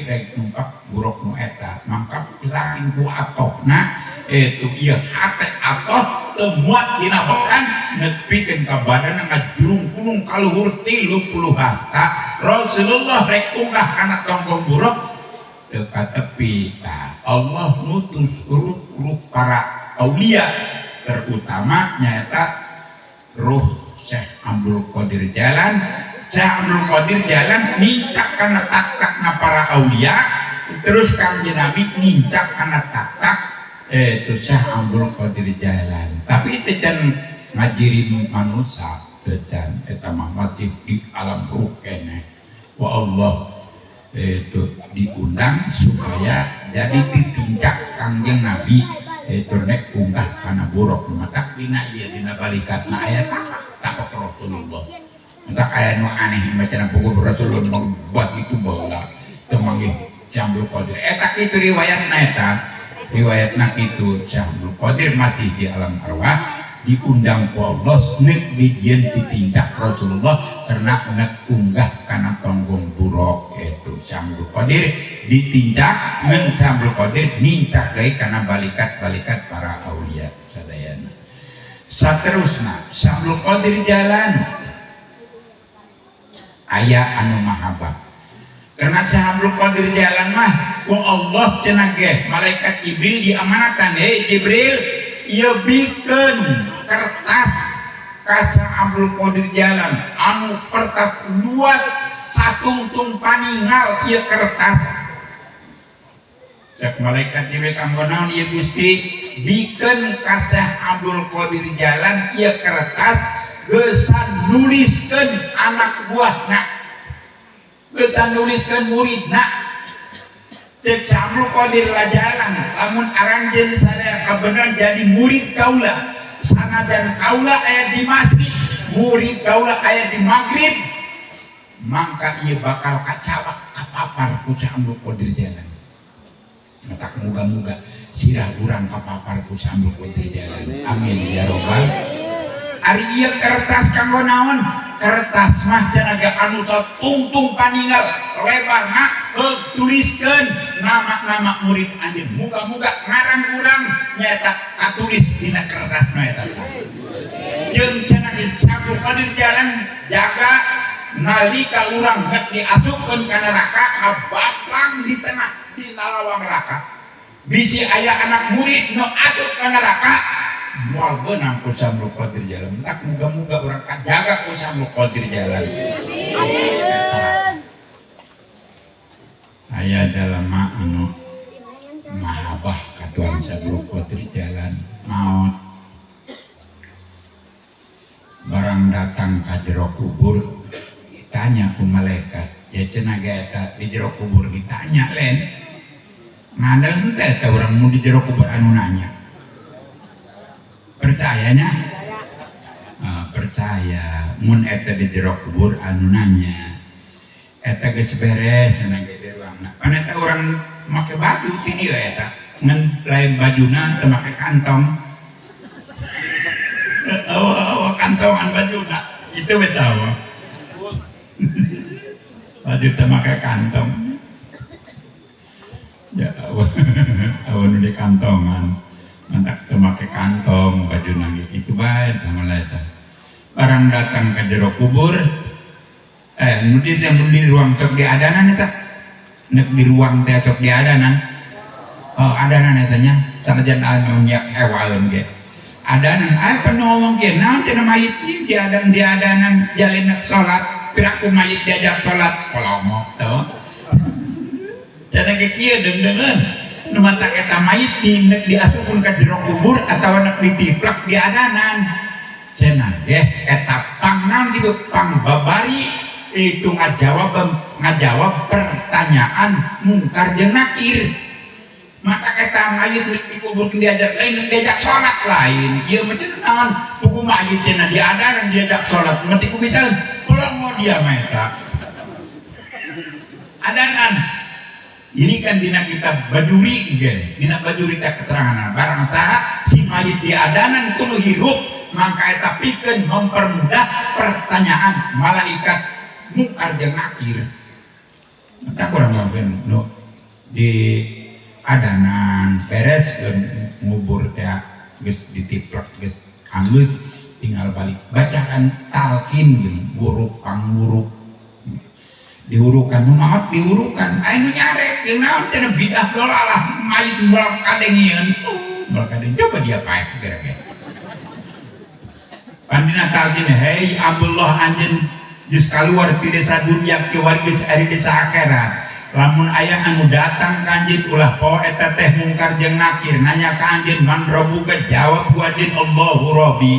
rek numpak buruk nu eta mangka saking ku atokna itu ieu hate atoh teu muat dina bekan nepikeun ka badan ngajurung kulung kaluhur 30 hasta Rasulullah rek unggah kana tonggong buruk teu ka tepi. Nah, Allah nutus ruh para aulia terutama nyata ruh Syekh Abdul Qadir Jalan. Syekh Abdul Qadir Jalan nincak kana tak-takna para aulia terus Kangjeng Nabi nincak kana tak-tak itu Syekh Abdul Qadir Jalan. Tapi itu can ngajirin manusia can eta mah masih di alam ruh keneh. Wa Allah itu diundang supaya jadi ditincak Kangjeng Nabi itu nek unggah kana buruk mata dina ieu dina balikatna aya tak Rasulullah. Entah aya nu aneh bacaan buku Rasulullah buat itu baheula teu manggih Syekh Qadir. Eta kitu riwayatna eta. Riwayatna kitu Syekh Qadir masih di alam arwah diundang ku Allah nek dijieun ditindak Rasulullah karena nek unggah kana tonggong buruk itu Syekh Qadir ditindak ngan Syekh Qadir nincak deui kana balikat-balikat para aulia sadayana. Saterusna Syekh Qadir Jalan aya anu mahabah karena Syekh Qadir Jalan mah ku Allah cenah ge malaikat Jibril diamanatan Jibril ieu bikeun kertas ka Syekh Qadir Jalan anu kertas luas satungtung paningal ieu kertas cek malaikat Jibril kanggo naon ieu Gusti bikeun ka Syekh Qadir Jalan ieu kertas gesan nuliskeun anak buahna gesan nuliskeun muridna cek Syekh Qadir Jalan lamun aranjeun sadaya kabeneran jadi murid kaula sanajan kaula aya di masjid murid kaula aya di maghrib mangka ieu bakal kacawak kapapar ku Syekh Qadir Jalan matak muga-muga sirah urang kapapar ku Syekh Qadir Jalan amin ya robbal. Ari ieu kertas kanggo naon? Kertas mah cenah anu tungtung paningal lebarna tuliskeun nama-nama murid anjeun. Muga-muga ngaran urang nyaeta katulis dina kertas eta. Jeung cenah Syekh Qadir Jalan jaga nalika urang geus diasupkeun ka neraka kabaplang di tengah di lawang neraka. Bisi aya anak murid nu asup ka neraka moal beunang ku Syekh Qadir Jalan tak muga-muga urang kajaga ku Syekh Qadir Jalan. Aya dalam anu mahabah ka Tuhan Syekh Qadir Jalan maot barang datang ka jero kubur ditanya ku malaikat ya cenah ge eta di jero kubur ditanya len ngandel henteu eta urang mu di jero kubur anu nanya percayanya percaya mun eta di jero kubur anu nanya eta geus beres cenah ge di ruangna pan eta urang make baju ti dieu eta ngan lain bajuna teu make kantong awa kantongan bajuna itu betul baju teu make kantong ya awa nu di kantongan mantak teu make kantong baju nangis kitu bae tanggal eta barang datang ke jero kubur nu di ruang tok di adanan eta nek di ruang teh tok di adanan adanan eta nya sanajan anu nya hewaeun ge adanan aya panu ngomong kieu naon cenah mayit di adanan jalina salat piraku mayit diajak salat kolomok teu cenah ge kieu deung-deungeun nu matak eta mayit nek diasupkeun ka jero kubur atawa nek ditiplak di adanan cenah ge eta pangnaon kitu pangbabari itu ngajawab pertanyaan mungkar jeung nakir maka eta mayit dikubur diajak lain diajak salat lain ieu mah cenah naon pugu mayit cenah di adanan diajak salat mati ku bisa pulang mau dia meta adanan ini kan dina kita bajuri gen dina bajuri tak keterangan barang saha si mayit di adanan kudu hirup maka eta pikeun mempermudah pertanyaan malaikat mungkar jeung nakir. Tak kurang mungkin no di adanan beres ngubur teh geus ditiplak geus halus tinggal balik bacaan talqin geuning huruf panguruk diurukan naon diurukan anu nyarek jeung naon cenah bidah dolalah mayit bal kadengieun bal kadeng coba dia paek gara-gara pandina talqin hei Abdullah anjeun geus kaluar ti desa dunya ki wargeus ari desa akhirat lamun aya anu datang ka anjeun ulah poe eta teh mungkar jeung nakir nanya ka anjeun man rabbuka jawab ku anjeun Allahu Rabbi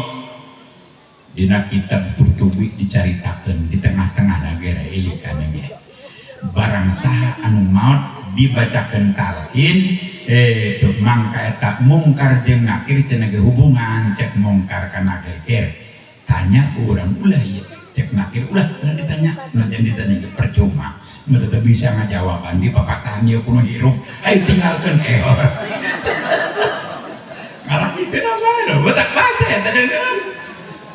dina kitab Qurtubi dicaritakeun di tengah-tengah nagara ieu kana ge barang saha anu maot dibacakeun talqin tuh mangka eta mungkar jeung nakir cenah ge hubungan cek mungkar ka nakir tanya ku urang ulah ieu cek nakir ulah ditanya nanti ditanya percuma mereka bisa ngajawaban di papatahan dia kuno hirup ayo tinggalkan kalau kita nama betak baca ya tadi kan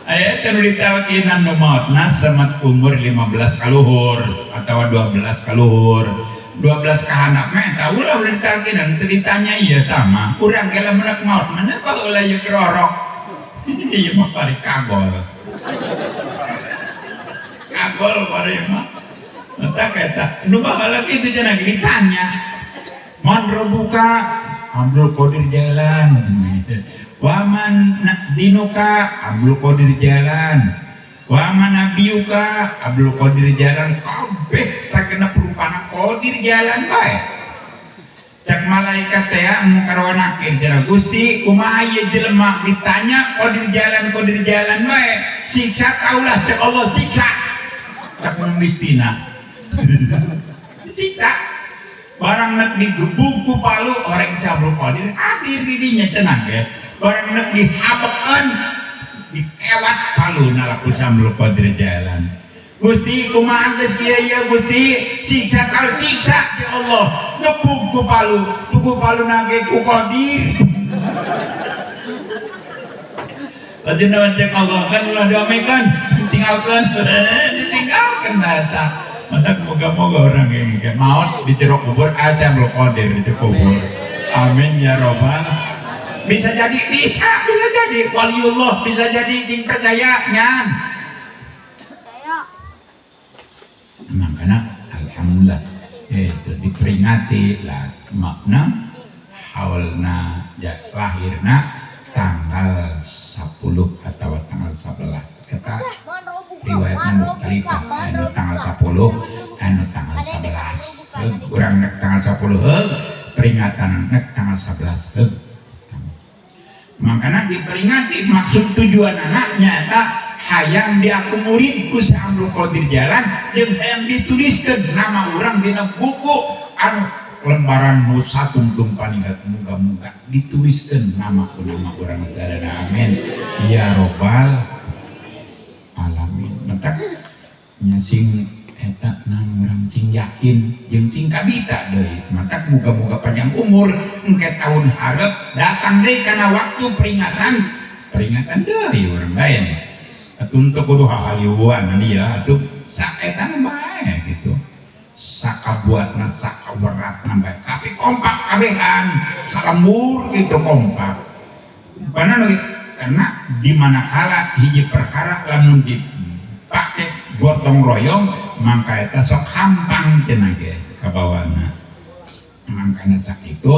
ayat yang ditalkinan nomotna semat umur 15 kaluhur atau 12 kaluhur 12 kahanak mah tahu lah udah ditalkinan ditanya iya sama kurang kala menak maut mana kalau ulah ya kerorok iya mah pari kagol pari mah entah kata, nu bakal lagi itu jangan ditanya. Man robuka, Abdul Qadir jalan. Waman dinuka, Abdul Qadir jalan. Waman nabiuka, Abdul Qadir jalan. Kabeh sakena perupana Qadir jalan bae. Cak malaikat teh mungkar wa nakir jara Gusti kumaha ieu jelema ditanya Qadir jalan bae. Siksa kaulah cak Allah siksa. Cak memitina. Siksa barang nak digebuk ku palu orang Abdul Qadir hadir didinya cenah ge barang nak dihabekeun dikewat palu nalaku Abdul Qadir jalan Gusti kumaha geus kieu ya Gusti siksa kal siksa ya Allah gebuk ku palu nage ku Qadir Lajenna cek Allah kan ulah diamekan tinggalkeun ditinggalkeun data maka moga-moga orang yang maut di cerok kubur aja Abdul Qadir di kubur amin ya robbal bisa jadi waliullah bisa jadi jing percaya nyan makanya alhamdulillah itu diperingati lah makna haulna lahirna tanggal 10 atau tanggal 11 kata riwayatnya mukhtalifah anu tanggal 10 anu tanggal 11 urang nek tanggal 10 peringatan nek tanggal 11 makanya diperingati maksud tujuan anaknya tak hayang diakomodir ku si Abdul Qadir jalan jeung hayang dituliskeun nama urang dina buku anu lembaran nu satungtung paninggat muga-muga dituliskeun nama urang sadana amin ya robbal alamin mentak nyasing eta nang urang cing yakin jeung cing kabita deui mentak muga-muga panjang umur engke tahun hareup datang deui kana waktu peringatan deui urang lain atuh kudu hahaliuan ieu atuh saetan bae gitu sakabuatna sakaweratna bae tapi kompak kabehan salembur gitu kompak bana karena di manakala hiji perkara lamun dipake gotong royong mangka eta sok hampang cenah ge kabawana mangkana cak itu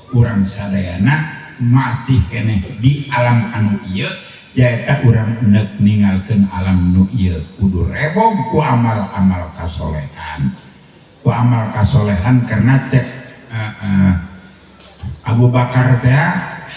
urang sadayana masih keneh di alam anu ieu jaeta urang neuk ninggalkeun alam nu ieu kudu rebog ku amal-amal kasolehan karena cek Abu Bakar teh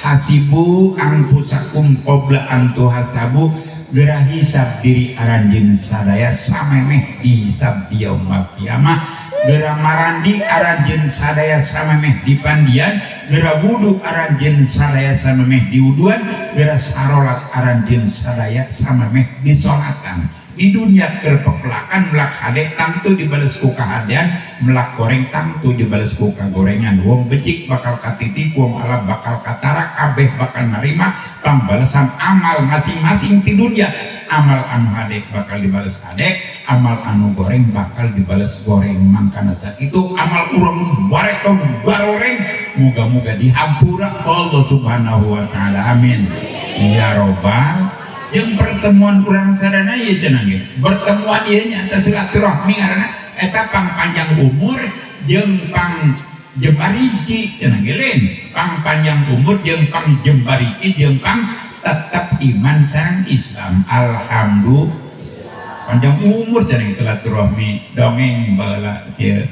hasibu angpusakum qabla an tuhasabu geura hisab diri aranjeun sadaya samemeh dihisab di yaumul kiamah geura marandi aranjeun sadaya samemeh dipandian geura wudu aranjeun sadaya samemeh diwuduan geura sarolat aranjeun sadaya samemeh disolatan di dunia kerpepelakan melak hadek tangtu dibalas ku kahadian, melak goreng tangtu dibalas ku kagorengan. Wong becik bakal katitik, wong alam bakal katara, kabeh bakal nerima pembalasan amal masing-masing di dunia. Amal anu hadek bakal dibalas hadek, amal anu goreng bakal dibalas goreng. Mangkana saat itu amal urang barekom baroreng, moga-moga dihampura Allah Subhanahu wa taala. Amin ya robbal. Jeung pertemuan kurang sadana ieu cenah ge. Pertemuan ieu nya silaturahmi karena eta pang panjang umur jeung pang jembariki cenah ge lain. Pang panjang umur jeung pang jembariki jeung pang tetap iman sareng Islam. Alhamdulillah. Panjang umur cenah silaturahmi dongeng baheula kieu.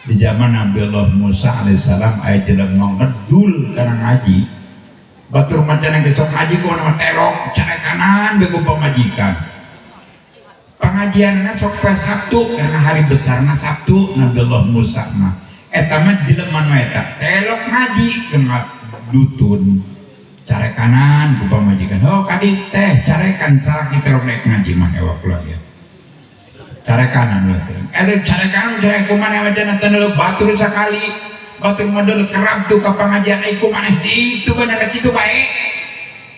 Di zaman Nabi Allah Musa alaihissalam aya jelema ngedul kana ngaji. Batur macana gesok ngaji ku nama telok cara kanan bego pemajikan. Pengajianna sok poe Sabtu karena hari besarna Sabtu Nabi Allah Musa mah. Eta mah jelema nu eta telok ngaji kena dutun. Cara kanan ku pemajikan. Oh kadi teh carekan cara kita rek ngaji mah ewa kula ya. Cara kanan we. Eta cara kanan cara kumaha wajana teu batur sakali. Batur model kerap tuh ke pengajian aiku maneh itu bener kitu bae.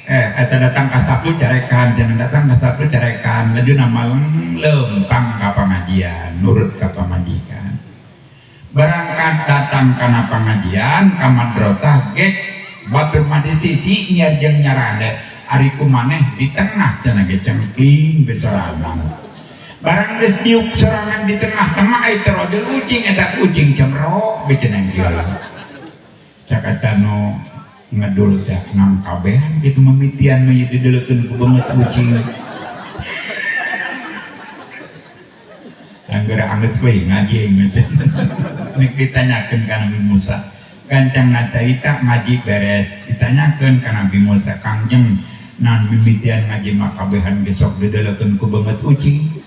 Eta datang ka Sabtu carekan, jangan datang ka Sabtu carekan, lajuna malam lempang ka pengajian, nurut ka pamajikan. Berangkat datang kana pengajian, ka madrasah gek batur mah di sisi nyer jeung nyarade. Ari kumaneh di tengah cenah ge cengkling besorangan. Barang geus diuk sorangan di tengah-tengah ai terodel ucing eta ucing cemrok becenang jalan. Cakata nu ngedul teh nang kabehan kitu memitian mah dideulekeun ku banget ucing. Anggere anggeus we ngaji meureun. Nek ditanyakeun ka Nabi Musa, gancang nacaita ngaji beres, ditanyakeun ka Nabi Musa, Kangjeng nan mimitian ngaji mah kabehan besok dideulekeun ku banget ucing.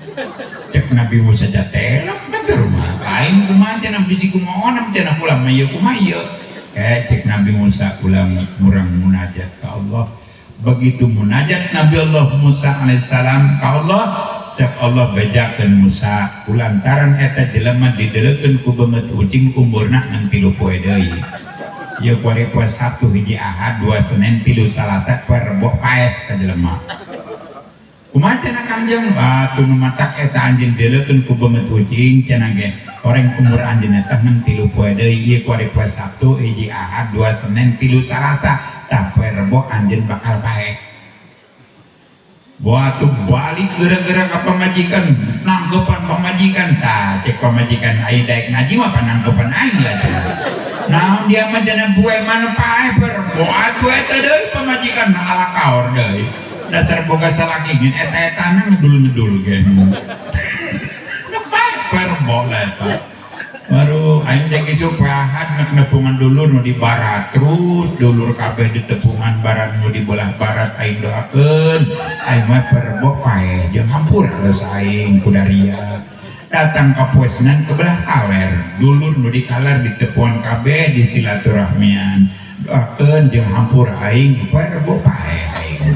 Cek Nabi Musa jatelok ke rumah lain kumaha cenah bisi kumaha nam cenah ulang mah ieu kumaha ieu. Cek Nabi Musa ulang murang munajat ka Allah. Begitu munajat Nabi Allah Musa alaihissalam ka Allah, cek Allah bejakeun Musa kulantaran eta jelema dideulekeun ku beungeut ucing umurna 3 poe deui. Ieu kuari poe Sabtu hiji Ahad 2 Senin 3 Salasa poe Rebo paet ka jelema. Kumaha cenah Kangjeng? Batu nu matak eta anjeun deulekeun ku beungeut ucing cenah ge. Oreng umur anjeun eta 3 poe deui. Ieu kuari poe Sabtu hiji Ahad 2 Senin 3 Salasa tah poe Rebo anjeun bakal pae. Batu balik gara-gara ka pamajikan, nangkepan pamajikan tah cek pamajikan ai daek ngaji mah panangkepan aing lah cenah. Naon dia mah cenah poe mana pae poe Rebo atuh eta deui pamajikan ala kaor deui. Dasar boga salaki gin eta-etana ngedul-ngedul gen. Nepai perbol eta. Baru aing teh kitu pahat nepungan dulur nu di barat terus dulur kabeh di tepungan barat nu di belah barat aing doakeun aing mah perbol pae jeung hampura geus aing kudaria. Datang ka poe Senen ke belah Kaler, dulur nu di Kaler di tepungan kabeh di silaturahmian. Doakeun jeung hampura aing perbol pae aing.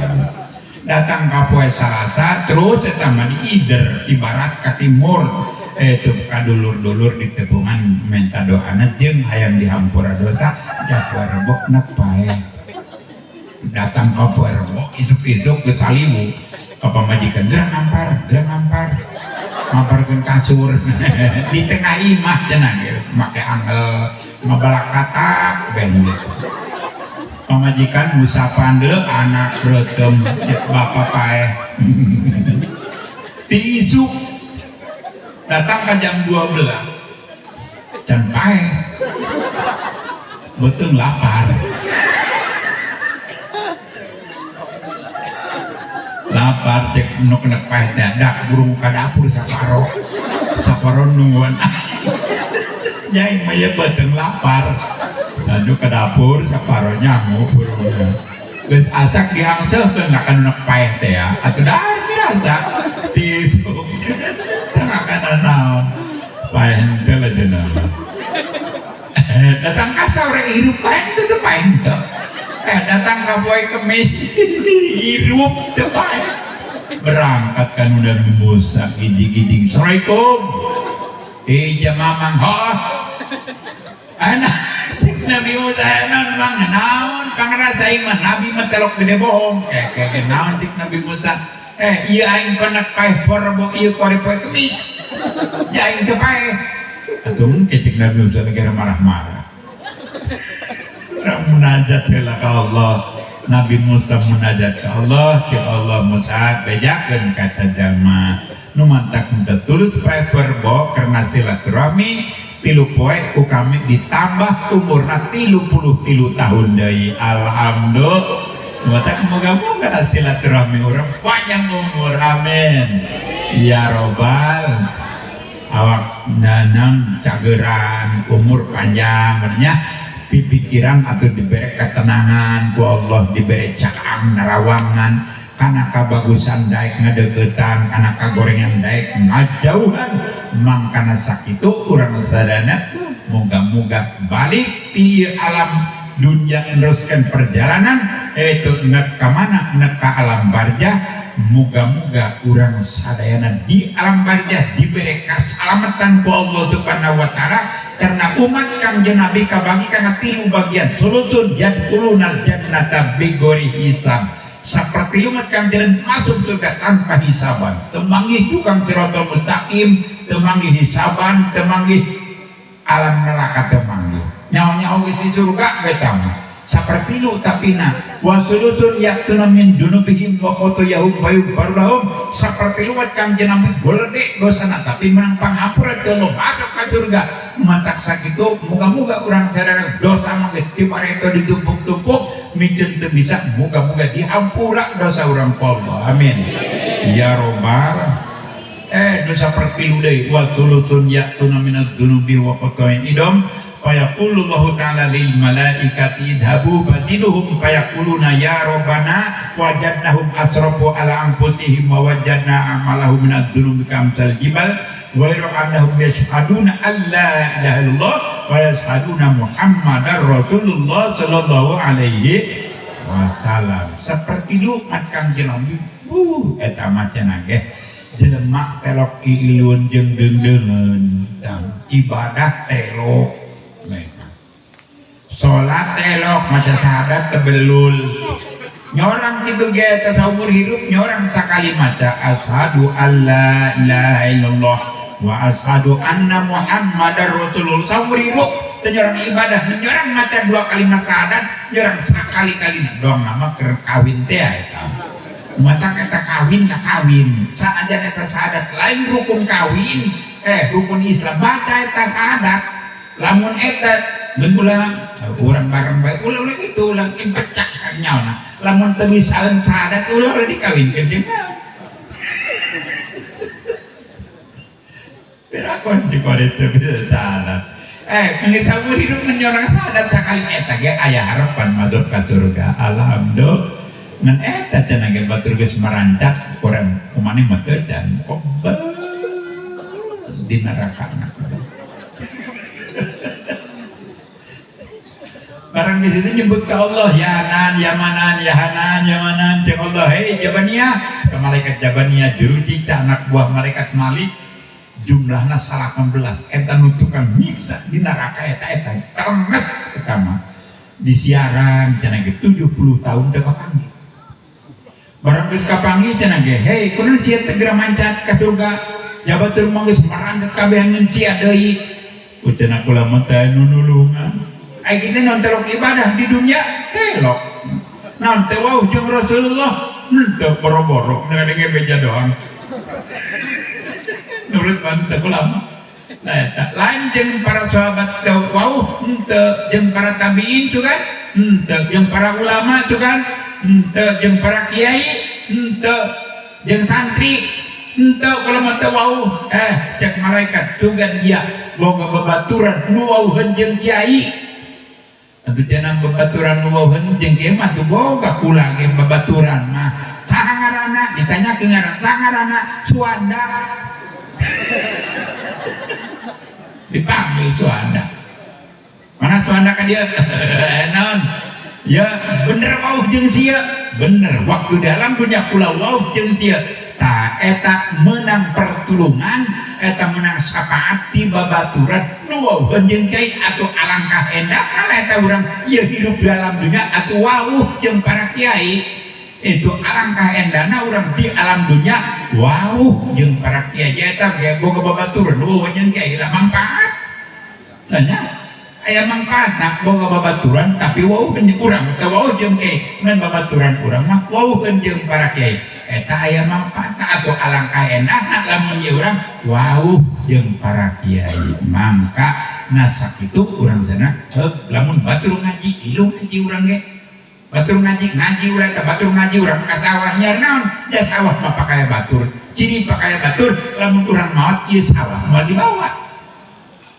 Datang ka poe Salasa terus eta mah di Ider ibarat ka timur itu ka dulur-dulur di tepungan minta doana jeung hayang dihampura dosa da poe Rebo nepae. Datang ka poe Rebo isuk-isuk geus saliwu ka pamajikan gerang ngampar ngamparkeun kasur di tengah imah cenah ge make angel ngabalak katak ben gitu. Pamajikan musapan dulu anak rekem bapak pae tisu datang ke jam 12 can pae betul lapar cek nu kena pae teh dak burung ka dapur saparo nungguan nyai mah ye betul lapar. Lalu ke dapur saparo nyamu burungna. Geus asak dihangseukeun akan nek paeh teh ya. Atuh dah dirasa tisu. Tengah kana naon. Paeh teh lajenna. Datang ka sore hirup paeh teh paeh teh. Datang ka poe Kemis hirup teh paeh. berangkat kan udah Musa gijing-gijing Assalamualaikum jamamang anak Nabi Musa naon naon pangrasa iman Nabi mentelok gede bohong kayak naon cik Nabi Musa iya aing panak paeh porbo iya kore poe kemis ya aing teu paeh atuh cik Nabi Musa negara marah-marah munajat heula ka Allah Nabi Musa munajat ke Allah ya Allah Musa bejakeun kata jalma nu mantak minta tulus paeh porbo karena silaturahmi 3 poe ku kami ditambah umurna 33 tahun deui alhamdulillah mata moga-moga silaturahmi urang panjang umur amin ya robbal awak nanang cageran umur panjang bernya pipikiran atau diberi ketenangan ku Allah diberi cakang narawangan karena kabagusan daek ngadeukeutan karena kagorengan daek ngajauhan mangkana sakitu urang sadana moga-moga balik di alam dunia meneruskan perjalanan itu nek ka mana nek ka alam barzah moga-moga urang sadayana di alam barzah diberi keselamatan ku Allah Subhanahu wa taala karena umat Kangjeng Nabi kabagi kana 3 bagian sulusun yadkhulunal jannata bighairi hisab seperti umat Kangjeng masuk surga tanpa hisaban temangi tukang siratal mustaqim temangi hisaban temangi alam neraka temangi nyawa-nyawa di surga betama seperti lu tapina wasulusun yaktuna min dunubihim wa khotoyahum fayughfaru lahum seperti lu Kangjeng Nabi golede dosana tapi menang pangampura teu lo masuk ka surga mantak sakitu muga-muga urang sadaya dosa mah dipareto ditumpuk-tumpuk micen teu bisa muga-muga dihampura dosa urang Allah amin ya robbal dosa seperti lu deui wasulusun yaktuna minad dunubi wa khotoyahum fayaqulullahu ta'ala lil malaikati idhabu badiluhum fayaquluna ya rabbana wajadnahum asrafu ala anfusihim wa wajadna amalahum minadz dzunubi kamsal jibal wa annahum yashhaduna alla ilaha illallah wa yashhaduna muhammadar rasulullah sallallahu alaihi wasallam seperti lu Kangjeng Nabi eta macan ge jelema telok iilun jeung deundeungeun ibadah telok sholat telok maca syahadat tebelul nyorang kitu ge teh saumur hidup nyorang sakali maca asyhadu alla ilaha illallah wa asyhadu anna muhammadar rasulullah saumur hidup teh nyorang ibadah nyorang maca 2 kalimat syahadat nyorang sakali-kalina doang nama keur kawin teh eta mata kata kawin lah kawin saajan eta syahadat lain rukun kawin rukun Islam baca eta syahadat lamun eta ulang urang bareng bae ulah kitu ulang impecak nyaona lamun teu bisaeun syahadat ulah dikawinkeun jeung naon berakon di bari teu bisa syahadat geus saumur hidup menyorang syahadat sakali eta ge aya harapan masuk ka surga alhamdulillah ngan eta cenah ge batur geus marancak urang kumaneh mah teu can kobel di neraka barang di situ nyebut ke Allah ya Hanan ya Manan ya Hanan ya Manan cek Allah hei Jabaniyah ke malaikat Jabaniyah juru cipta anak buah malaikat Malik jumlahnya 18 eta nu tukang nyiksa di neraka eta termet pertama disiaran cenah ge 70 tahun teu kapangi barang geus kapangi cenah ge hei kunaon sia teu geura mancat ka surga jabatur mah geus marandet kabehangeun sia deui uceuna kula mah teh nu nulungan ai kitu non telok ibadah di dunia telok non teu wau jeung Rasulullah teu boro-boro ngadenge beja doang nurut mantep ulama nah eta lain jeung para sahabat teu wau teu jeung para tabiin juga teu jeung para ulama juga teu jeung para kiai teu jeung santri teu kalau mah teu wau cek malaikat juga dia boga babaturan nu wauheun jeung kiai atuh cenah babaturan nu wauheun jeung kieu mah tuh boga kula ge babaturan mah saha ngaranna ditanyakeun ngaran saha ngaranna Suanda dipanggil Suanda mana Suanda ka dieu naon ya bener wauh jeung sia bener waktu dalam dunia kula wauh jeung sia eta menang pertulungan, eta menang syafaat ti babaturan nu jeung kiai atuh alangkah endah kalau eta urang ieu hidup di alam dunia atuh wauh jeung para kiai itu alangkah endana urang di alam dunia wauh jeung para kiai eta ge boga babaturan nu jeung kiai lah manfaat lah nya aya manfaatna boga babaturan tapi wauh jeung urang teh wauh jeung kiai ngan babaturan urang mah wauh jeung para kiai eta aya manfaatna atuh alangkah endahna lamun ieu urang wauh jeung para kiai mangka nasak itu urang sana lamun batur ngaji ilung ngaji urang ge batur ngaji urang teh batur ngaji urang ka sawah nyar naon ya sawah mah pakaya batur ciri pakaya batur lamun urang maot ieu sawah moal dibawa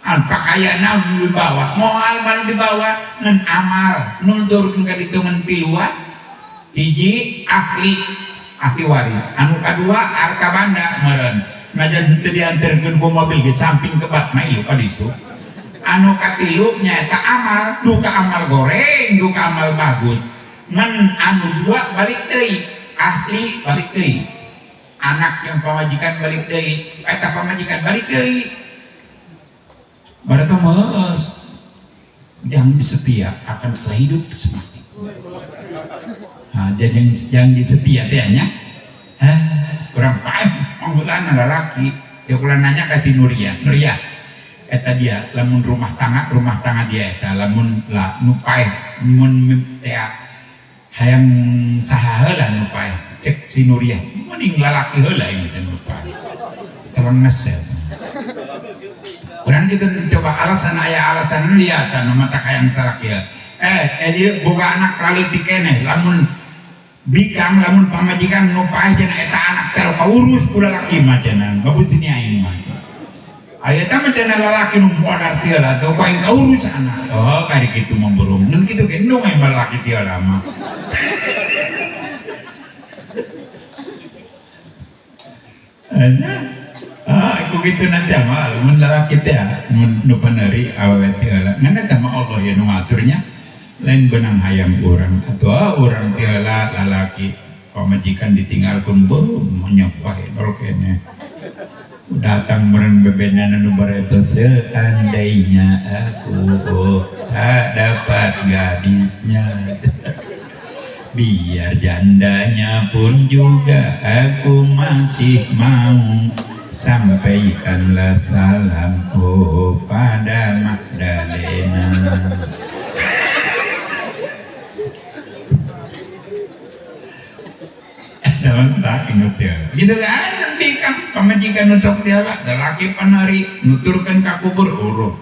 an pakaya naon dibawa moal mah dibawa ngan amal nundurkeun ka ditu ngan tiluan hiji ahli waris anu kadua harta banda meureun najan teu dianterkeun ku mobil ge samping ke bat mah ieu ka ditu anu katilu nyaeta amal duka amal goreng duka amal bagus ngan anu dua balik deui ahli balik deui anak yang pamajikan balik deui eta pamajikan balik deui mereka meus yang setia akan sehidup semati. Nah, jadi yang setia teh nya kurang paham panggulaan lalaki ya kula nanya ka Nuria eta dia lamun rumah tangga dia eta lamun lah nu paeh mun teh hayang saha heula nu paeh cek si Nuria mending lalaki heula ieu teh nu paeh telenges ya urang kita coba alasan dia tan mata hayang salaki dia boga anak leutik keneh lamun bikang lamun pamajikan nu paeh cenah eta anak teh kaurus ku lalaki mah cenah bagus ini aing mah aya teh mah cenah lalaki nu modar teu lah teu kain kaurus anak oh kari kitu mah burung mun kitu ge nu aya lalaki teu lah mah aku gitu nanti amal mun lalaki teh mun nu paneuri awewe teu lah ngan eta mah Allah ya nu ngaturnya lain benang hayam urang atuh urang teu lah lalaki pamajikan ditinggalkeun beuh menyepah kene datang meren bebenan anu bareto seandainya aku tak dapat gadisnya biar jandanya pun juga aku masih mau sampaikanlah salamku pada Magdalena. Dalam tak ingat ya. Gitu kan nanti kan pamajikan nusok dia lah, laki panari nuturkan kakubur uruh,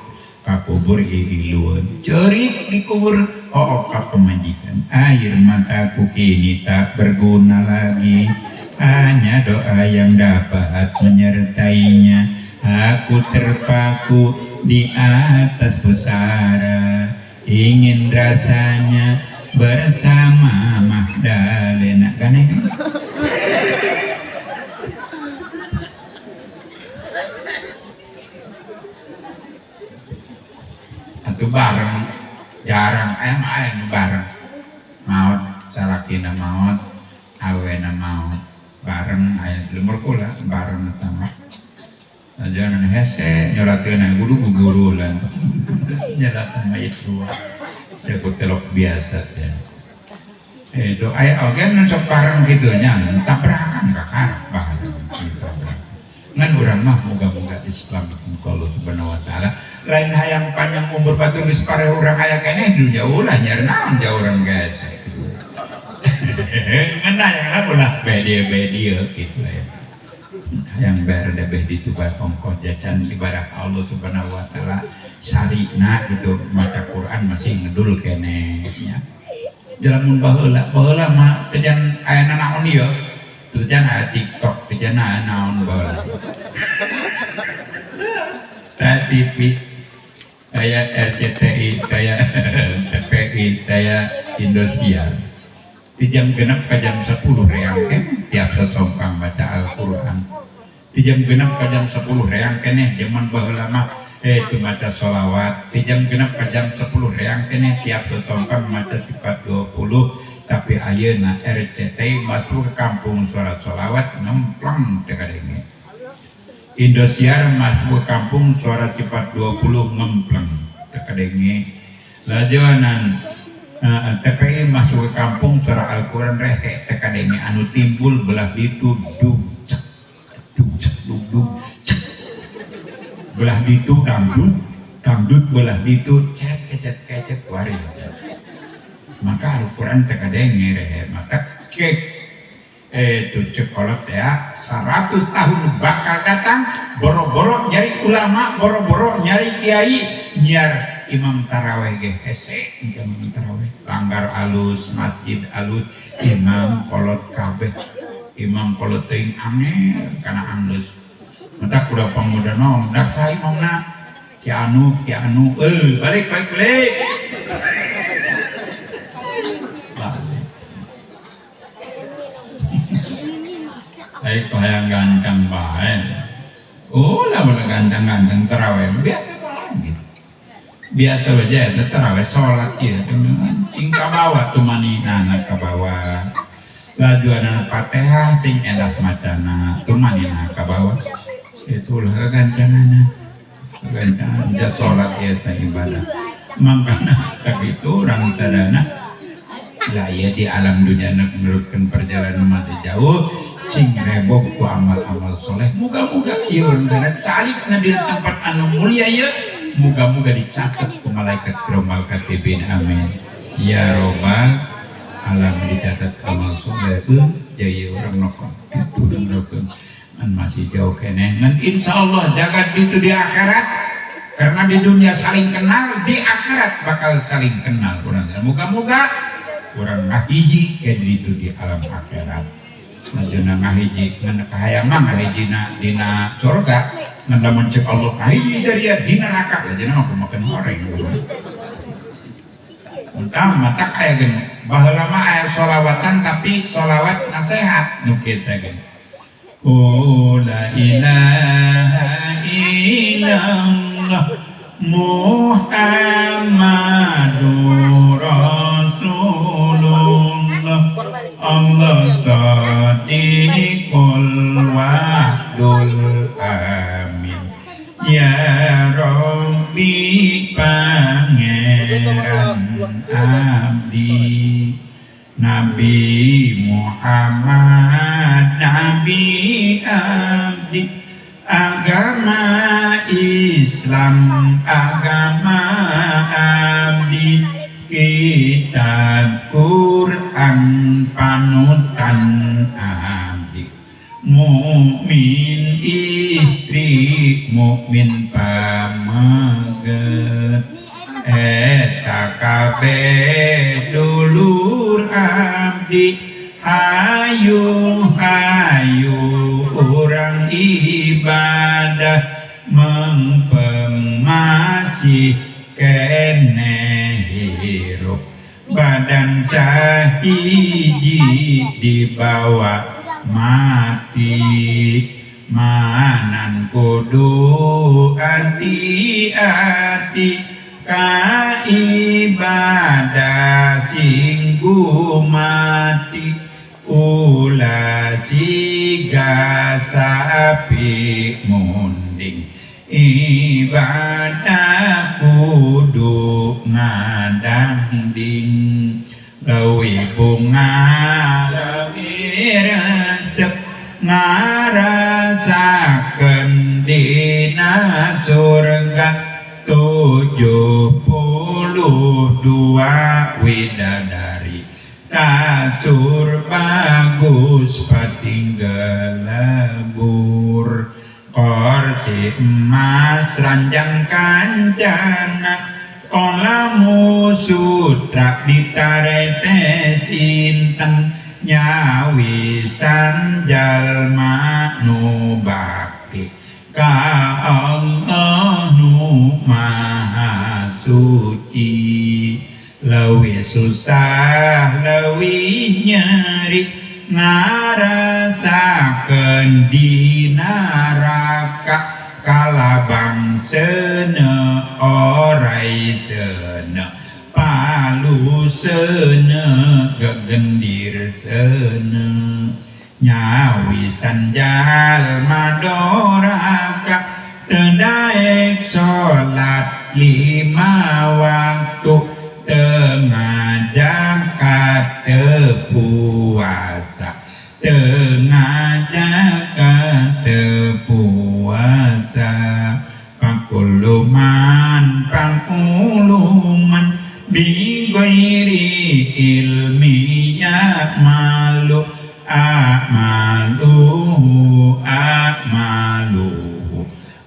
kakubur iluan, cerik dikubur ka pemajikan. Air mataku kini tak berguna lagi. Hanya doa yang dapat menyertainya. Aku terpaku di atas pusara, ingin rasanya bersama Magdalena. Kan ini? Atau bareng, jarang ayam bareng. Maut, salakina maut, awena maut. Bareng aya lemur kula bareng utama jangan hese nyolakeun guru lan nyalakeun mayit tua jago telok biasa teh itu aya oge nu sok bareng kitu nya tabrakan ka karep ngan urang mah moga-moga Islam Allah Subhanahu wa taala lain hayang panjang umur batur geus pare urang aya keneh du jauh lah nyar naon jauh urang guys ngena yang ulah bedi gitu ya yang berdebeh ditubar ongkos jajan ibarat Allah Subhanahu wa taala sarina gitu maca Quran masih ngedul kene nya jalan mun baheula mah tejan aya naon ieu tejan aya TikTok tejan aya naon baheula TV kayak RCTI kayak TPI kayak Indosiar di jam genap ke jam 10 reang tiap sesongkang baca Al-Quran di jam genap ke jam 10 reang kene zaman baheula mah itu baca sholawat di jam genap ke jam 10 reang kene tiap sesongkang baca sifat 20 tapi ayeuna RCTI masuk ke kampung suara sholawat ngemplang tekadenge. Indosiar masuk ke kampung suara sifat 20 ngemplang tekadenge. Lajoanan TPI masuk ke kampung suara Al-Quran rehe tekadenge anu timbul belah ditu dug cek belah ditu dangdut belah ditu cecet wari. Maka Al-Quran tekadenge rehe maka kek itu cekolot ya 100 tahun bakal datang boro-boro nyari ulama, boro-boro nyari kiai, nyiar imam taraweh ge hese imam taraweh langgar alus masjid alus imam kolot kabeh imam kolot teuing aneh kana angus mata kuda pemuda nom dak sa imamna ki anu balik Baik hayang ganteng bae. Oh lah bola ganteng taraweh biasa aja ya taraweh sholat ya cing kabawa tuh manina ka bawah lajuan Fatihah cing edak macana tuh manina ka bawah itulah kegancangan dia sholat ya ibadah makanya sakitu orang sadana lah ya di alam dunia nak meneruskan perjalanan masih jauh sing rebok ku amal-amal soleh muga-muga ieu urang calik na di tempat anu mulia ya muga-muga dicatat ku malaikat kiromal katibin amin ya robbal alam dicatat amal soleh jadi orang nokon itu nokon an masih jauh kene dan insyaallah jagat itu di akhirat karena di dunia saling kenal di akhirat bakal saling kenal urang muga-muga urang ngahiji ke itu di alam akhirat najuna ngahiji ngan kahayang mah ngahijina dina surga ngan lamun cek Allah ngahiji dari dina neraka lajana mah kumakan horeng entah mata kaya gini baheula mah aya sholawatan tapi sholawat nasihat nu kitu gini la ilaha illallah Muhammadur Rasulullah Allah sadiqul wahdul amin ya Rabbi pangeran abdi Nabi Muhammad Nabi abdi agama Islam agama abdi kitab Quran panutan abdi mukmin istri mukmin pameget eta kabeh dulur abdi hayu urang ibadah mempeng masih kene hirup badan sahiji dibawa mati manan kudu hati-hati ka ibadah singgu mati ulah siga sapi munding ibadah kudu ngadanding lewi bunga lewi resep ngarasakeun dina surga 72 widadari kasur bagus patinggal labur kursi emas ranjang kancana kolamu sutra ditarete sinten nyawisan jalma nu bakti ka Allah nu maha suci lewi susah lewi nyeri ngarasakeun dina neraka kalabang seuneu orai seuneu palu seuneu gegendir seneng nyawisan jalma doraka tedaek sholat 5 waktu tengah zakat puasa tengah zakat puasa pakuluman panguluman bi ghairi ilmi malu amaluhu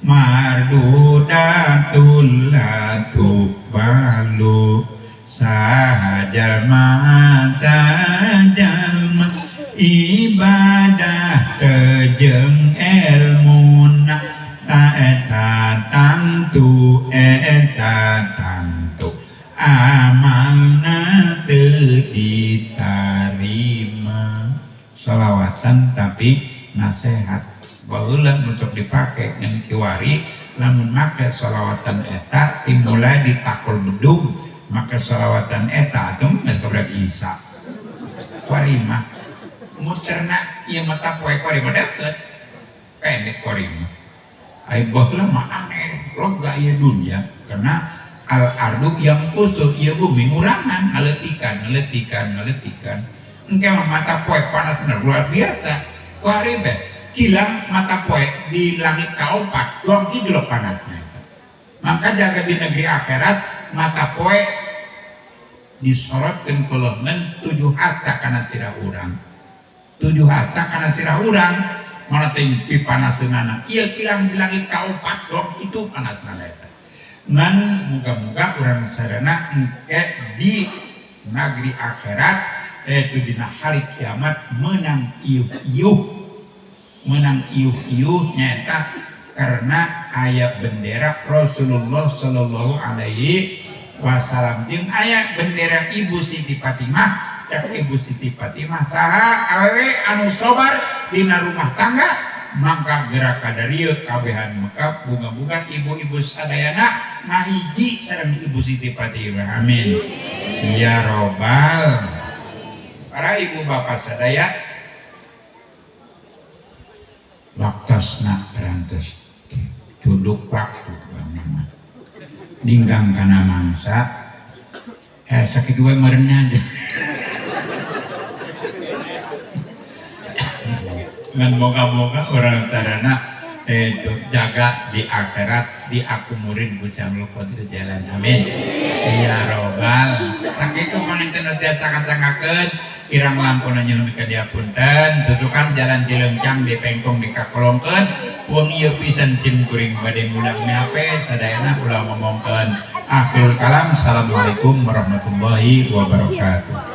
mardudatul la tubalu sahajalma ibadah kejeng ilmuna eta tangtu amalna teu ditarima sholawatan tapi nasihat baheula untuk dipakai yang kiwari lamun make sholawatan eta dimulai ditakul bedung maka sholawatan eta itu geus goblok Isa korima muterna ieu mata poe korima deket pendek korima ai baheula mah aneh loga ieu dunia karena al-ardu yang kusuk ieu bumi ngurangan ngaletikan engke mah mata poe panasna luar biasa kuari teh cilang mata poe di langit kaopat luang kidul panasnya maka jaga di negeri akhirat mata poe disorotkeun ku leungeun 7 hatta kana sirah urang 7 hatta kana sirah urang mana teh pipanaseunana ieu kilang di langit kaopat luang kitu panasna eta ngan muga-muga urang sadana engke di negeri akhirat itu dina hari kiamat menang iuh nyata karena ayat bendera Rasulullah Shallallahu Alaihi Wasallam jeung ayat bendera Ibu Siti Fatimah cak Ibu Siti Fatimah saha awewe anu sobar dina rumah tangga mangka gerak kadarieu kabehan mekap bunga-bunga ibu-ibu sadayana ngahiji sareng Ibu Siti Fatimah amin ya robbal para ibu bapak sadaya waktosna berantos duduk waktu bang dinggang kana mangsa sakit gue merenya aja dan moga-moga orang sarana jaga di akhirat diakumurin busam luput di jalan amin ya robbal sakit itu panginten tiasa kacang-kakeun kirang lampuna nyelem ka diapunten tutukan jalan Cileungcang dipengkong dikakolongkeun wong ieu pisan sim kuring bade mulang meape sadayana ulah ngomongkeun akhirul kalam assalamualaikum warahmatullahi wabarakatuh.